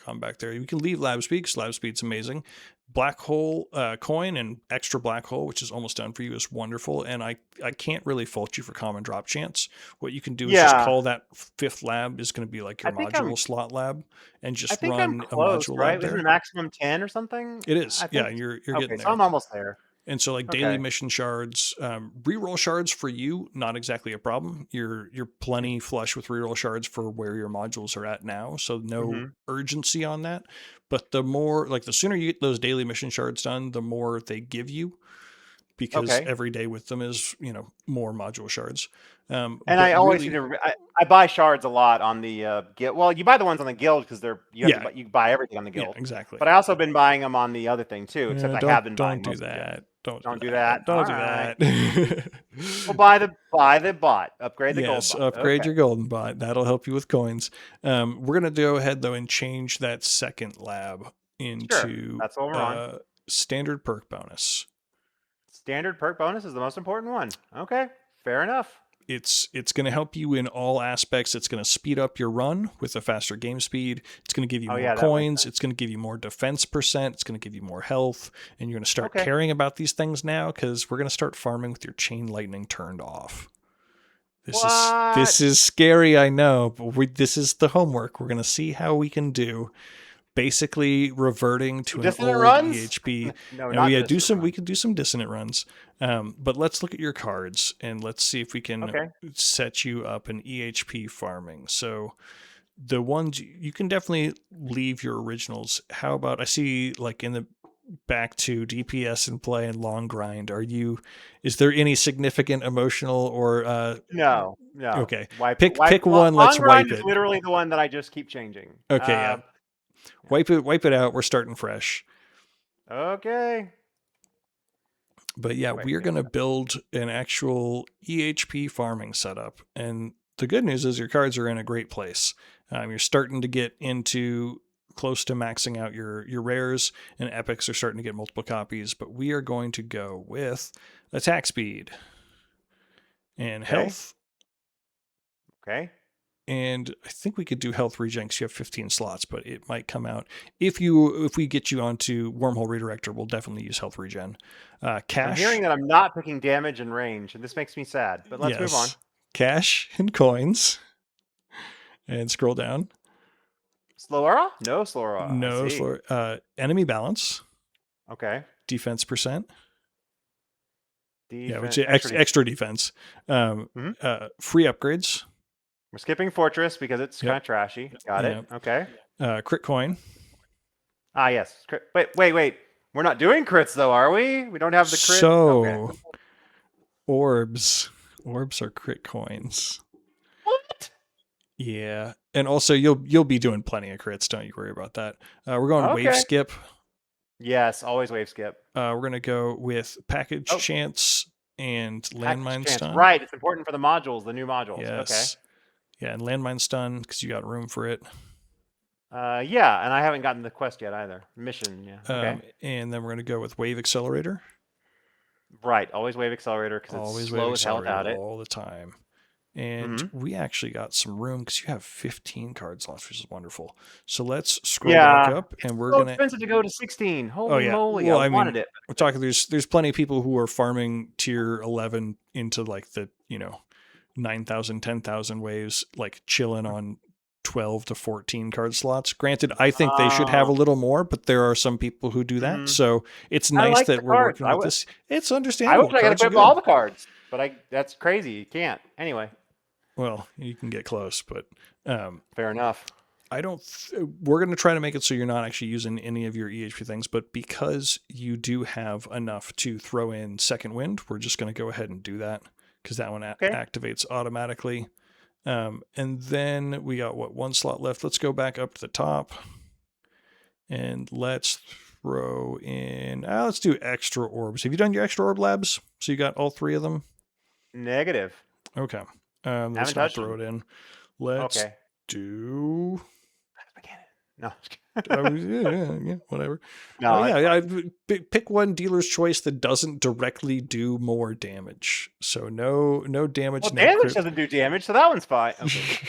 Speaker 1: come back there. You can leave lab speed because lab speed's amazing. Black hole coin and extra black hole, which is almost done for you, is wonderful. And I can't really fault you for common drop chance. What you can do is just
Speaker 2: Yeah.
Speaker 1: call that fifth lab is going to be like
Speaker 2: I
Speaker 1: your
Speaker 2: think I'm
Speaker 1: module slot lab, and
Speaker 2: I
Speaker 1: just
Speaker 2: think I'm
Speaker 1: run a
Speaker 2: close,
Speaker 1: module
Speaker 2: right?
Speaker 1: lab
Speaker 2: Isn't the
Speaker 1: there.
Speaker 2: maximum 10 or something?
Speaker 1: It is,
Speaker 2: I
Speaker 1: yeah.
Speaker 2: think.
Speaker 1: You're
Speaker 2: Okay,
Speaker 1: getting
Speaker 2: so
Speaker 1: there.
Speaker 2: I'm almost there.
Speaker 1: And so like daily
Speaker 2: Okay.
Speaker 1: mission shards, reroll shards for you, not exactly a problem. You're plenty flush with reroll shards for where your modules are at now, so no
Speaker 2: Hmm.
Speaker 1: urgency on that. But the more like the sooner you get those daily mission shards done, the more they give you because
Speaker 2: Okay.
Speaker 1: every day with them is more module shards.
Speaker 2: And
Speaker 1: But
Speaker 2: I always seem
Speaker 1: really,
Speaker 2: to I buy shards a lot on the guild. Well, you buy the ones on the guild because you have to
Speaker 1: yeah,
Speaker 2: buy, you buy everything on the
Speaker 1: yeah,
Speaker 2: guild.
Speaker 1: exactly.
Speaker 2: But I also been buying them on the other thing too. Except I have been buying
Speaker 1: Don't do
Speaker 2: most of the guild.
Speaker 1: that. Don't do
Speaker 2: Don't do
Speaker 1: that.
Speaker 2: that. All
Speaker 1: Don't do
Speaker 2: right.
Speaker 1: that.
Speaker 2: Well, buy the bot. Upgrade the gold
Speaker 1: Yes,
Speaker 2: bot.
Speaker 1: upgrade
Speaker 2: Okay.
Speaker 1: your golden bot. That'll help you with coins. We're gonna go ahead though and change that second lab
Speaker 2: Sure.
Speaker 1: into
Speaker 2: That's what we're on.
Speaker 1: standard perk bonus.
Speaker 2: Standard perk bonus is the most important one. Okay. Fair enough.
Speaker 1: It's going to help you in all aspects. It's going to speed up your run with a faster game speed. It's going to give you
Speaker 2: Oh
Speaker 1: more
Speaker 2: yeah, that makes
Speaker 1: coins.
Speaker 2: sense.
Speaker 1: It's going to give you more defense percent. It's going to give you more health, and you're going to start
Speaker 2: Okay.
Speaker 1: caring about these things now because we're going to start farming with your chain lightning turned off.
Speaker 2: What?
Speaker 1: This is scary, I know, but this is the homework. We're going to see how we can do. Basically reverting to
Speaker 2: Some
Speaker 1: an
Speaker 2: dissonant
Speaker 1: old
Speaker 2: runs?
Speaker 1: EHP.
Speaker 2: No,
Speaker 1: And we
Speaker 2: not
Speaker 1: do
Speaker 2: dissonant
Speaker 1: some. We
Speaker 2: runs.
Speaker 1: could do some dissonant runs, but let's look at your cards and let's see if we can
Speaker 2: Okay.
Speaker 1: set you up in EHP farming. So the ones you can definitely leave your originals. How about I see like in the back to DPS and play and long grind. Is there any significant emotional or
Speaker 2: No, no.
Speaker 1: okay?
Speaker 2: Wipe.
Speaker 1: Pick one.
Speaker 2: Long
Speaker 1: Let's
Speaker 2: grind
Speaker 1: wipe
Speaker 2: is
Speaker 1: it.
Speaker 2: literally the one that I just keep changing.
Speaker 1: Okay, yeah.
Speaker 2: Yeah.
Speaker 1: Wipe it out. We're starting fresh.
Speaker 2: Okay.
Speaker 1: But yeah,
Speaker 2: Wait,
Speaker 1: we are
Speaker 2: wait.
Speaker 1: going to build an actual EHP farming setup. And the good news is your cards are in a great place. You're starting to get into close to maxing out your rares, and epics are starting to get multiple copies. But we are going to go with attack speed and
Speaker 2: Okay.
Speaker 1: health.
Speaker 2: Okay.
Speaker 1: And I think we could do health regen because you have 15 slots, but it might come out if we get you onto wormhole redirector. We'll definitely use health regen.
Speaker 2: I'm
Speaker 1: Cash,
Speaker 2: hearing that I'm not picking damage and range, and this makes me sad. But let's move on.
Speaker 1: yes, cash and coins, and scroll down.
Speaker 2: Slow aura? No slow aura. I
Speaker 1: No,
Speaker 2: see.
Speaker 1: enemy balance,
Speaker 2: Okay.
Speaker 1: defense percent. Yeah, which
Speaker 2: Defense.
Speaker 1: is extra defense.
Speaker 2: Mhm.
Speaker 1: Free upgrades,
Speaker 2: We're skipping Fortress because it's kind
Speaker 1: Yep.
Speaker 2: of trashy. Got it.
Speaker 1: Yep.
Speaker 2: Okay.
Speaker 1: Crit coin.
Speaker 2: Ah, yes. Wait. We're not doing crits though, are we? We don't have the crit. Okay.
Speaker 1: So orbs. Orbs are crit coins.
Speaker 2: What?
Speaker 1: Yeah. And also you'll be doing plenty of crits, don't you worry about that. We're going wave
Speaker 2: Okay.
Speaker 1: skip.
Speaker 2: Yes, always wave skip.
Speaker 1: We're gonna go with package
Speaker 2: Oh,
Speaker 1: chance and landmine
Speaker 2: chance.
Speaker 1: stun.
Speaker 2: Right. It's important for the modules, the new modules. Okay.
Speaker 1: Yes. Yeah, and landmine stun because you got room for it.
Speaker 2: Yeah, and I haven't gotten the quest yet either. Mission, yeah. Okay.
Speaker 1: And then we're gonna go with wave accelerator.
Speaker 2: Right. Always wave accelerator because it's
Speaker 1: Always wave
Speaker 2: slow as hell without
Speaker 1: accelerator
Speaker 2: it.
Speaker 1: all the time. And we actually got some room because you have 15 cards left, which is wonderful. So let's scroll back up, and we're
Speaker 2: so
Speaker 1: gonna.
Speaker 2: expensive to go to 16. Holy
Speaker 1: yeah.
Speaker 2: moly!
Speaker 1: Well,
Speaker 2: I wanted it.
Speaker 1: we're talking. There's plenty of people who are farming tier 11 into like the 9,000, 10,000 waves, like chilling on 12 to 14 card slots. Granted, I think they should have a little more, but there are some people who do that. So it's nice
Speaker 2: like
Speaker 1: that
Speaker 2: the
Speaker 1: we're
Speaker 2: cards.
Speaker 1: working with this. It's
Speaker 2: I
Speaker 1: understandable.
Speaker 2: wish I could
Speaker 1: Cards are
Speaker 2: equip
Speaker 1: good.
Speaker 2: all the cards, but that's crazy. You can't. Anyway,
Speaker 1: Well, you can get close, but
Speaker 2: fair enough.
Speaker 1: I don't. We're going to try to make it so you're not actually using any of your EHP things, but because you do have enough to throw in second wind, we're just going to go ahead and do that because that one activates automatically. And then we got one slot left. Let's go back up to the top and let's throw in. Let's do extra orbs. Have you done your extra orb labs? So you got all 3 of them?
Speaker 2: Negative.
Speaker 1: Okay. Let's not throw it in. Let's do.
Speaker 2: No.
Speaker 1: Yeah, whatever.
Speaker 2: No,
Speaker 1: I pick one dealer's choice that doesn't directly do more damage. So no damage.
Speaker 2: Well,
Speaker 1: no
Speaker 2: damage
Speaker 1: crit.
Speaker 2: doesn't do damage, so that one's fine. Okay.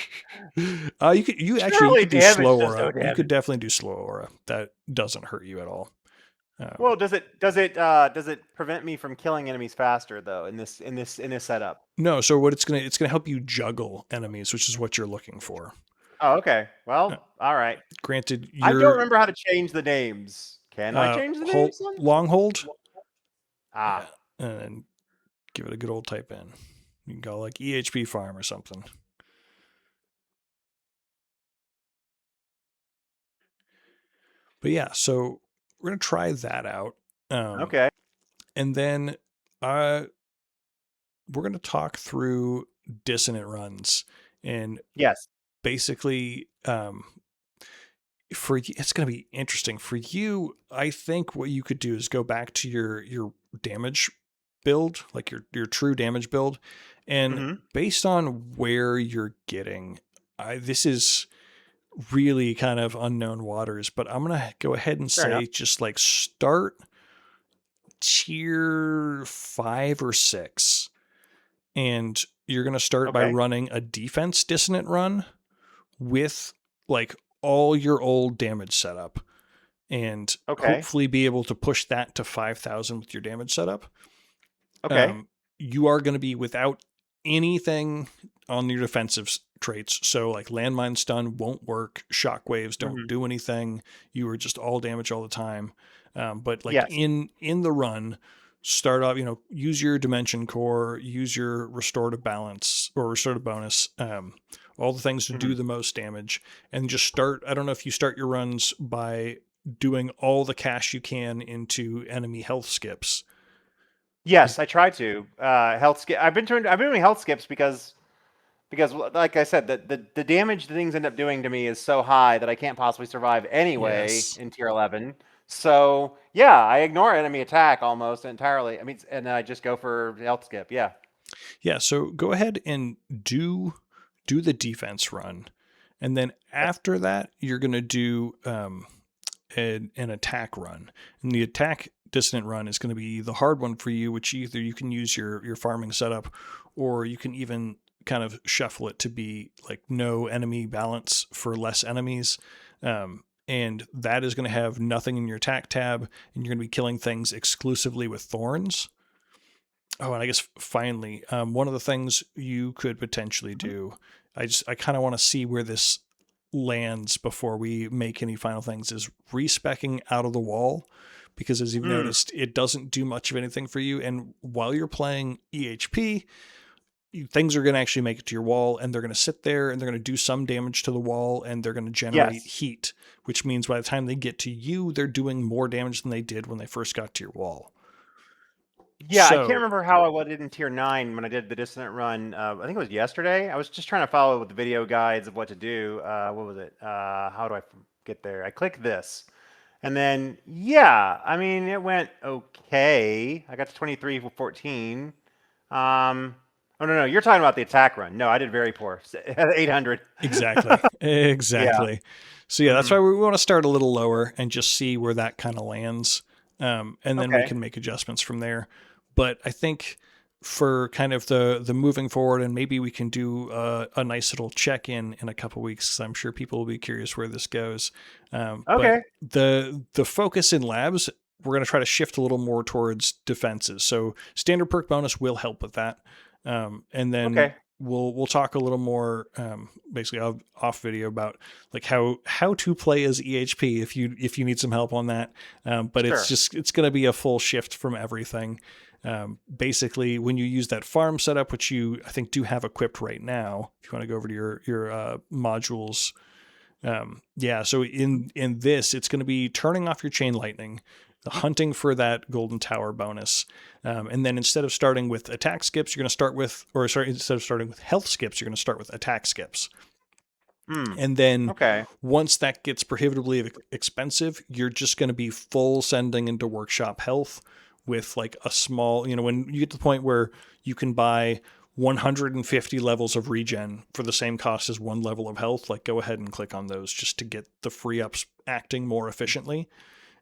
Speaker 1: You could do slow aura. You could definitely do slow aura. That doesn't hurt you at all.
Speaker 2: Well, does it prevent me from killing enemies faster though in this setup?
Speaker 1: No. So what it's gonna help you juggle enemies, which is what you're looking for.
Speaker 2: Oh, okay. Well, all right.
Speaker 1: Granted,
Speaker 2: I don't remember how to change the names. Can I change the names?
Speaker 1: Long hold.
Speaker 2: Ah.
Speaker 1: Yeah, and then give it a good old type in. You can go like EHP farm or something. But yeah, so we're gonna try that out.
Speaker 2: Okay.
Speaker 1: And then we're gonna talk through dissonant runs and
Speaker 2: yes,
Speaker 1: basically for you, it's going to be interesting for you. I think what you could do is go back to your damage build, like your true damage build, and based on where you're getting, this is really kind of unknown waters, but I'm going to go ahead and say just like start tier 5 or 6, and you're going to start by running a defense dissonant run with like all your old damage setup, and hopefully be able to push that to 5,000 with your damage setup. You are going to be without anything on your defensive traits. So like landmine stun won't work. Shockwaves don't do anything. You are just all damage all the time. But like in the run, start off, use your dimension core, use your restorative balance or restorative bonus, all the things to do the most damage, and just start. I don't know if you start your runs by doing all the cash you can into enemy health skips.
Speaker 2: Yes, I try to health skip. I've been doing health skips because like I said, the damage the things end up doing to me is so high that I can't possibly survive anyway in tier 11. So yeah, I ignore enemy attack almost entirely. I mean, and then I just go for health skip. Yeah.
Speaker 1: Yeah. So go ahead and do the defense run, and then after that you're going to do an attack run, and the attack dissonant run is going to be the hard one for you, which either you can use your farming setup, or you can even kind of shuffle it to be like no enemy balance for less enemies. And that is going to have nothing in your attack tab, and you're going to be killing things exclusively with thorns. Oh, and I guess finally, one of the things you could potentially do, I kind of want to see where this lands before we make any final things, is respecking out of the wall, because as you've noticed, it doesn't do much of anything for you. And while you're playing EHP, things are going to actually make it to your wall, and they're going to sit there and they're going to do some damage to the wall, and they're going to generate
Speaker 2: Yes.
Speaker 1: heat, which means by the time they get to you, they're doing more damage than they did when they first got to your wall.
Speaker 2: Yeah, I can't
Speaker 1: So,
Speaker 2: remember how I did in tier 9 when I did the dissonant run. I think it was yesterday. I was just trying to follow with the video guides of what to do. What was it? How do I get there? I click this. And then, yeah, I mean, it went okay. I got to 23 for 14. Oh, no, you're talking about the attack run. No, I did very poor. 800.
Speaker 1: exactly.
Speaker 2: Yeah.
Speaker 1: Exactly. So, yeah, that's
Speaker 2: hmm
Speaker 1: why we want to start a little lower and just see where that kind of lands. And then we
Speaker 2: Okay.
Speaker 1: can make adjustments from there. But I think for kind of the moving forward, and maybe we can do a nice little check in a couple weeks, because I'm sure people will be curious where this goes. But
Speaker 2: Okay.
Speaker 1: the focus in labs, we're going to try to shift a little more towards defenses. So standard perk bonus will help with that. And then
Speaker 2: Okay.
Speaker 1: we'll talk a little more basically off video about like how to play as EHP if you need some help on that. But
Speaker 2: Sure.
Speaker 1: it's going to be a full shift from everything. Basically, when you use that farm setup, which you I think do have equipped right now, if you want to go over to your modules, yeah. So in this, it's going to be turning off your chain lightning, hunting for that golden tower bonus, and then instead of starting with attack skips, you're going to start with, or sorry, instead of starting with health skips, you're going to start with attack skips.
Speaker 2: Hmm.
Speaker 1: And then
Speaker 2: Okay.
Speaker 1: once that gets prohibitively expensive, you're just going to be full sending into workshop health with like a small, when you get to the point where you can buy 150 levels of regen for the same cost as one level of health, like go ahead and click on those just to get the free ups acting more efficiently.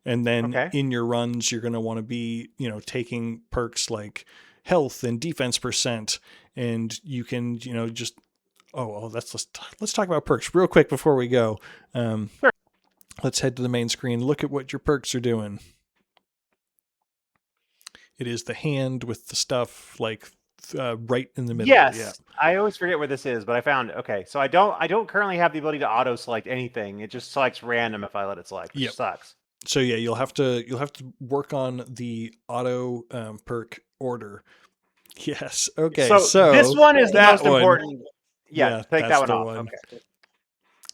Speaker 1: And then
Speaker 2: Okay.
Speaker 1: in your runs, you're going to want to be, taking perks like health and defense percent, and you can, just let's talk about perks real quick before we go. Um,
Speaker 2: Sure.
Speaker 1: let's head to the main screen. Look at what your perks are doing. It is the hand with the stuff like right in the middle.
Speaker 2: Yes.
Speaker 1: Yeah.
Speaker 2: I always forget where this is, but I found it. Okay. So I don't currently have the ability to auto select anything. It just selects random if I let it select, which
Speaker 1: Yep.
Speaker 2: sucks.
Speaker 1: So yeah, you'll have to work on the auto perk order. Yes. Okay. So
Speaker 2: this one is the
Speaker 1: that
Speaker 2: most
Speaker 1: one.
Speaker 2: important. Yeah,
Speaker 1: Yeah,
Speaker 2: take that
Speaker 1: that's
Speaker 2: one
Speaker 1: the
Speaker 2: off.
Speaker 1: one.
Speaker 2: Okay.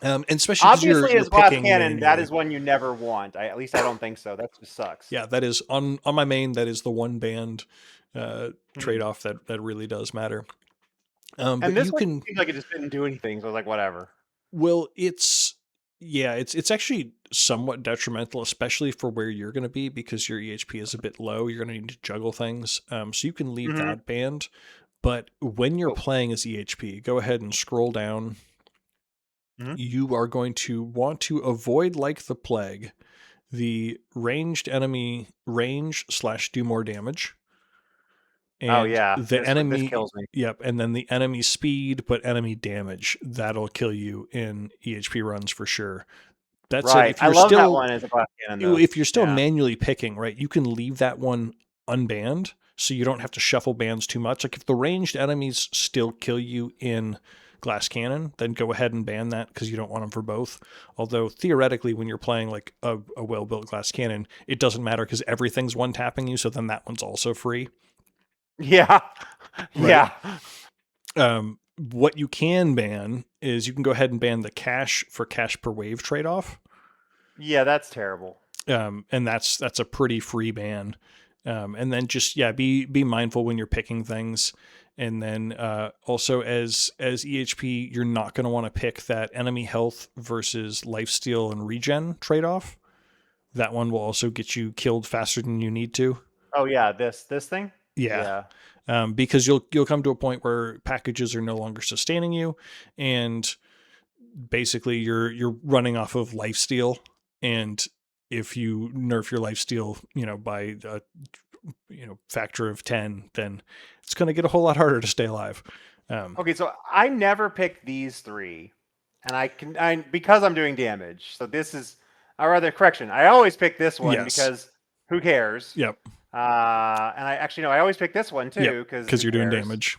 Speaker 1: And especially because
Speaker 2: Obviously,
Speaker 1: you're
Speaker 2: as glass
Speaker 1: picking
Speaker 2: cannon, that
Speaker 1: manually.
Speaker 2: is one you never want. At least I don't think so. That just sucks.
Speaker 1: Yeah, that is on my main. That is the one band trade
Speaker 2: Hmm.
Speaker 1: off that really does matter.
Speaker 2: And
Speaker 1: But
Speaker 2: this
Speaker 1: you
Speaker 2: one
Speaker 1: can.
Speaker 2: seems like it just didn't do anything. So I was like, whatever.
Speaker 1: Well, it's actually somewhat detrimental, especially for where you're going to be because your EHP is a bit low. You're going to need to juggle things. So you can leave
Speaker 2: hmm
Speaker 1: that band. But when you're
Speaker 2: Oh.
Speaker 1: playing as EHP, go ahead and scroll down.
Speaker 2: hmm
Speaker 1: You are going to want to avoid like the plague the ranged enemy range/do more damage,
Speaker 2: Oh
Speaker 1: and
Speaker 2: yeah,
Speaker 1: the
Speaker 2: this
Speaker 1: enemy,
Speaker 2: kills me.
Speaker 1: yep, and then the enemy speed but enemy damage. That'll kill you in EHP runs for sure. That said,
Speaker 2: Right. I love that one as a glass cannon though.
Speaker 1: if you're still
Speaker 2: Yeah.
Speaker 1: manually picking, right, you can leave that one unbanned so you don't have to shuffle bands too much. Like if the ranged enemies still kill you in glass cannon, then go ahead and ban that because you don't want them for both. Although theoretically, when you're playing like a well-built glass cannon, it doesn't matter because everything's one tapping you, so then that one's also free.
Speaker 2: Yeah.
Speaker 1: Right.
Speaker 2: Yeah.
Speaker 1: What you can ban is you can go ahead and ban the cash for cash per wave trade-off.
Speaker 2: Yeah, that's terrible.
Speaker 1: And that's a pretty free ban. And then just be mindful when you're picking things. And then also as EHP, you're not going to want to pick that enemy health versus lifesteal and regen trade-off. That one will also get you killed faster than you need to.
Speaker 2: Oh yeah, this thing.
Speaker 1: Yeah.
Speaker 2: Yeah.
Speaker 1: Because you'll come to a point where packages are no longer sustaining you, and basically you're running off of lifesteal, and if you nerf your lifesteal, by a factor of 10, then it's going to get a whole lot harder to stay alive.
Speaker 2: Okay, so I never picked these three, and because I'm doing damage. So this is, or rather, correction. I always pick this one
Speaker 1: Yes.
Speaker 2: because who cares?
Speaker 1: Yep.
Speaker 2: And I actually no, I always pick this one too
Speaker 1: because you're doing damage.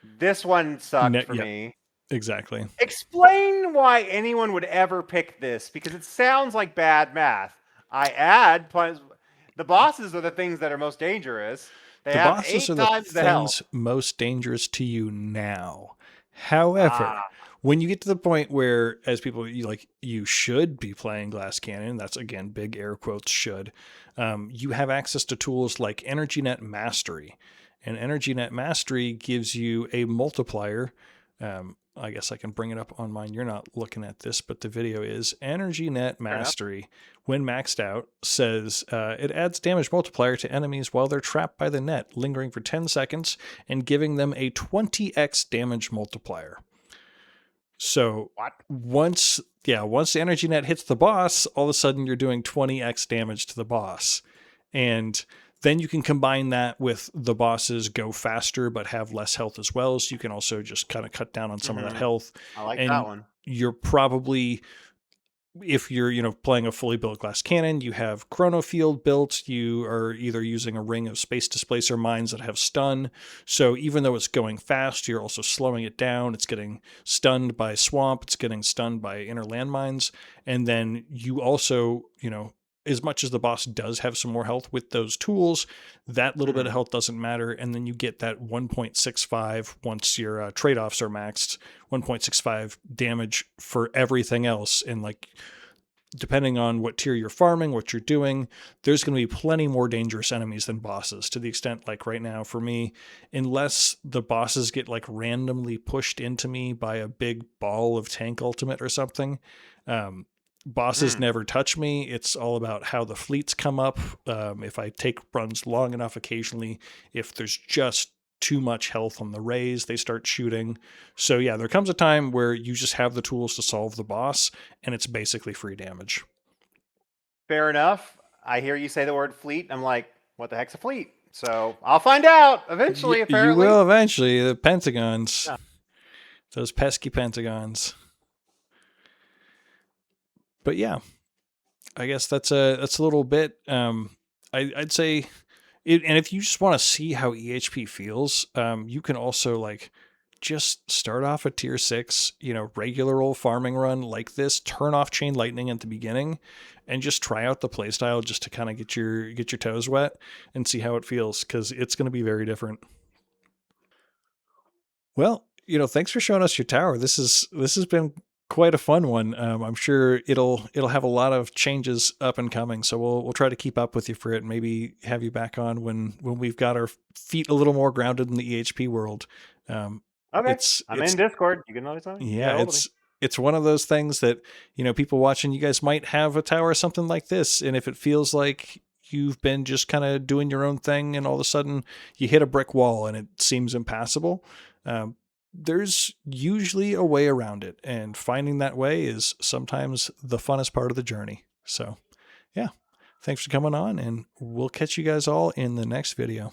Speaker 2: This one sucked for me.
Speaker 1: Exactly.
Speaker 2: Explain why anyone would ever pick this because it sounds like bad math. The bosses are the things that are most dangerous. They
Speaker 1: The
Speaker 2: have
Speaker 1: bosses
Speaker 2: 8
Speaker 1: are the
Speaker 2: times the health.
Speaker 1: things most dangerous to you now. However,
Speaker 2: Ah.
Speaker 1: when you get to the point where, as people you should be playing Glass Cannon, that's again big air quotes should, you have access to tools like Energy Net Mastery, and Energy Net Mastery gives you a multiplier. I guess I can bring it up on mine. You're not looking at this, but the video is Energy Net
Speaker 2: Fair enough.
Speaker 1: Mastery. When maxed out, says it adds damage multiplier to enemies while they're trapped by the net, lingering for 10 seconds and giving them a 20x damage multiplier. So
Speaker 2: What?
Speaker 1: once the energy net hits the boss, all of a sudden you're doing 20x damage to the boss. And then you can combine that with the bosses go faster but have less health as well. So you can also just kind of cut down on some of that health.
Speaker 2: I like that
Speaker 1: And
Speaker 2: one.
Speaker 1: you're probably, if you're playing a fully built glass cannon, you have chrono field built. You are either using a ring of space displacer mines that have stun, so even though it's going fast, you're also slowing it down. It's getting stunned by swamp, it's getting stunned by inner landmines, and then you also, as much as the boss does have some more health with those tools, that little bit of health doesn't matter. And then you get that 1.65 once your trade-offs are maxed, 1.65 damage for everything else. And depending on what tier you're farming, what you're doing, there's going to be plenty more dangerous enemies than bosses, to the extent right now for me, unless the bosses get randomly pushed into me by a big ball of tank ultimate or something. Bosses never touch me. It's all about how the fleets come up. If I take runs long enough occasionally, if there's just too much health on the rays, they start shooting. So yeah, there comes a time where you just have the tools to solve the boss, and it's basically free damage.
Speaker 2: Fair enough. I hear you say the word fleet. I'm like, what the heck's a fleet? So I'll find out eventually, apparently.
Speaker 1: You will eventually. The Pentagons.
Speaker 2: Yeah.
Speaker 1: Those pesky Pentagons. But yeah, I guess that's a little bit. I'd say, and if you just want to see how EHP feels, you can also just start off at tier 6, regular old farming run like this. Turn off Chain Lightning at the beginning, and just try out the playstyle just to kind of get your toes wet and see how it feels, because it's going to be very different. Well, thanks for showing us your tower. This has been quite a fun one. I'm sure it'll have a lot of changes up and coming. So we'll try to keep up with you for it, and maybe have you back on when we've got our feet a little more grounded in the EHP world.
Speaker 2: Okay, I'm in Discord. You can always tell me.
Speaker 1: Yeah, it's one of those things that people watching, you guys might have a tower or something like this, and if it feels like you've been just kind of doing your own thing, and all of a sudden you hit a brick wall and it seems impassable, there's usually a way around it, and finding that way is sometimes the funnest part of the journey. So yeah, thanks for coming on, and we'll catch you guys all in the next video.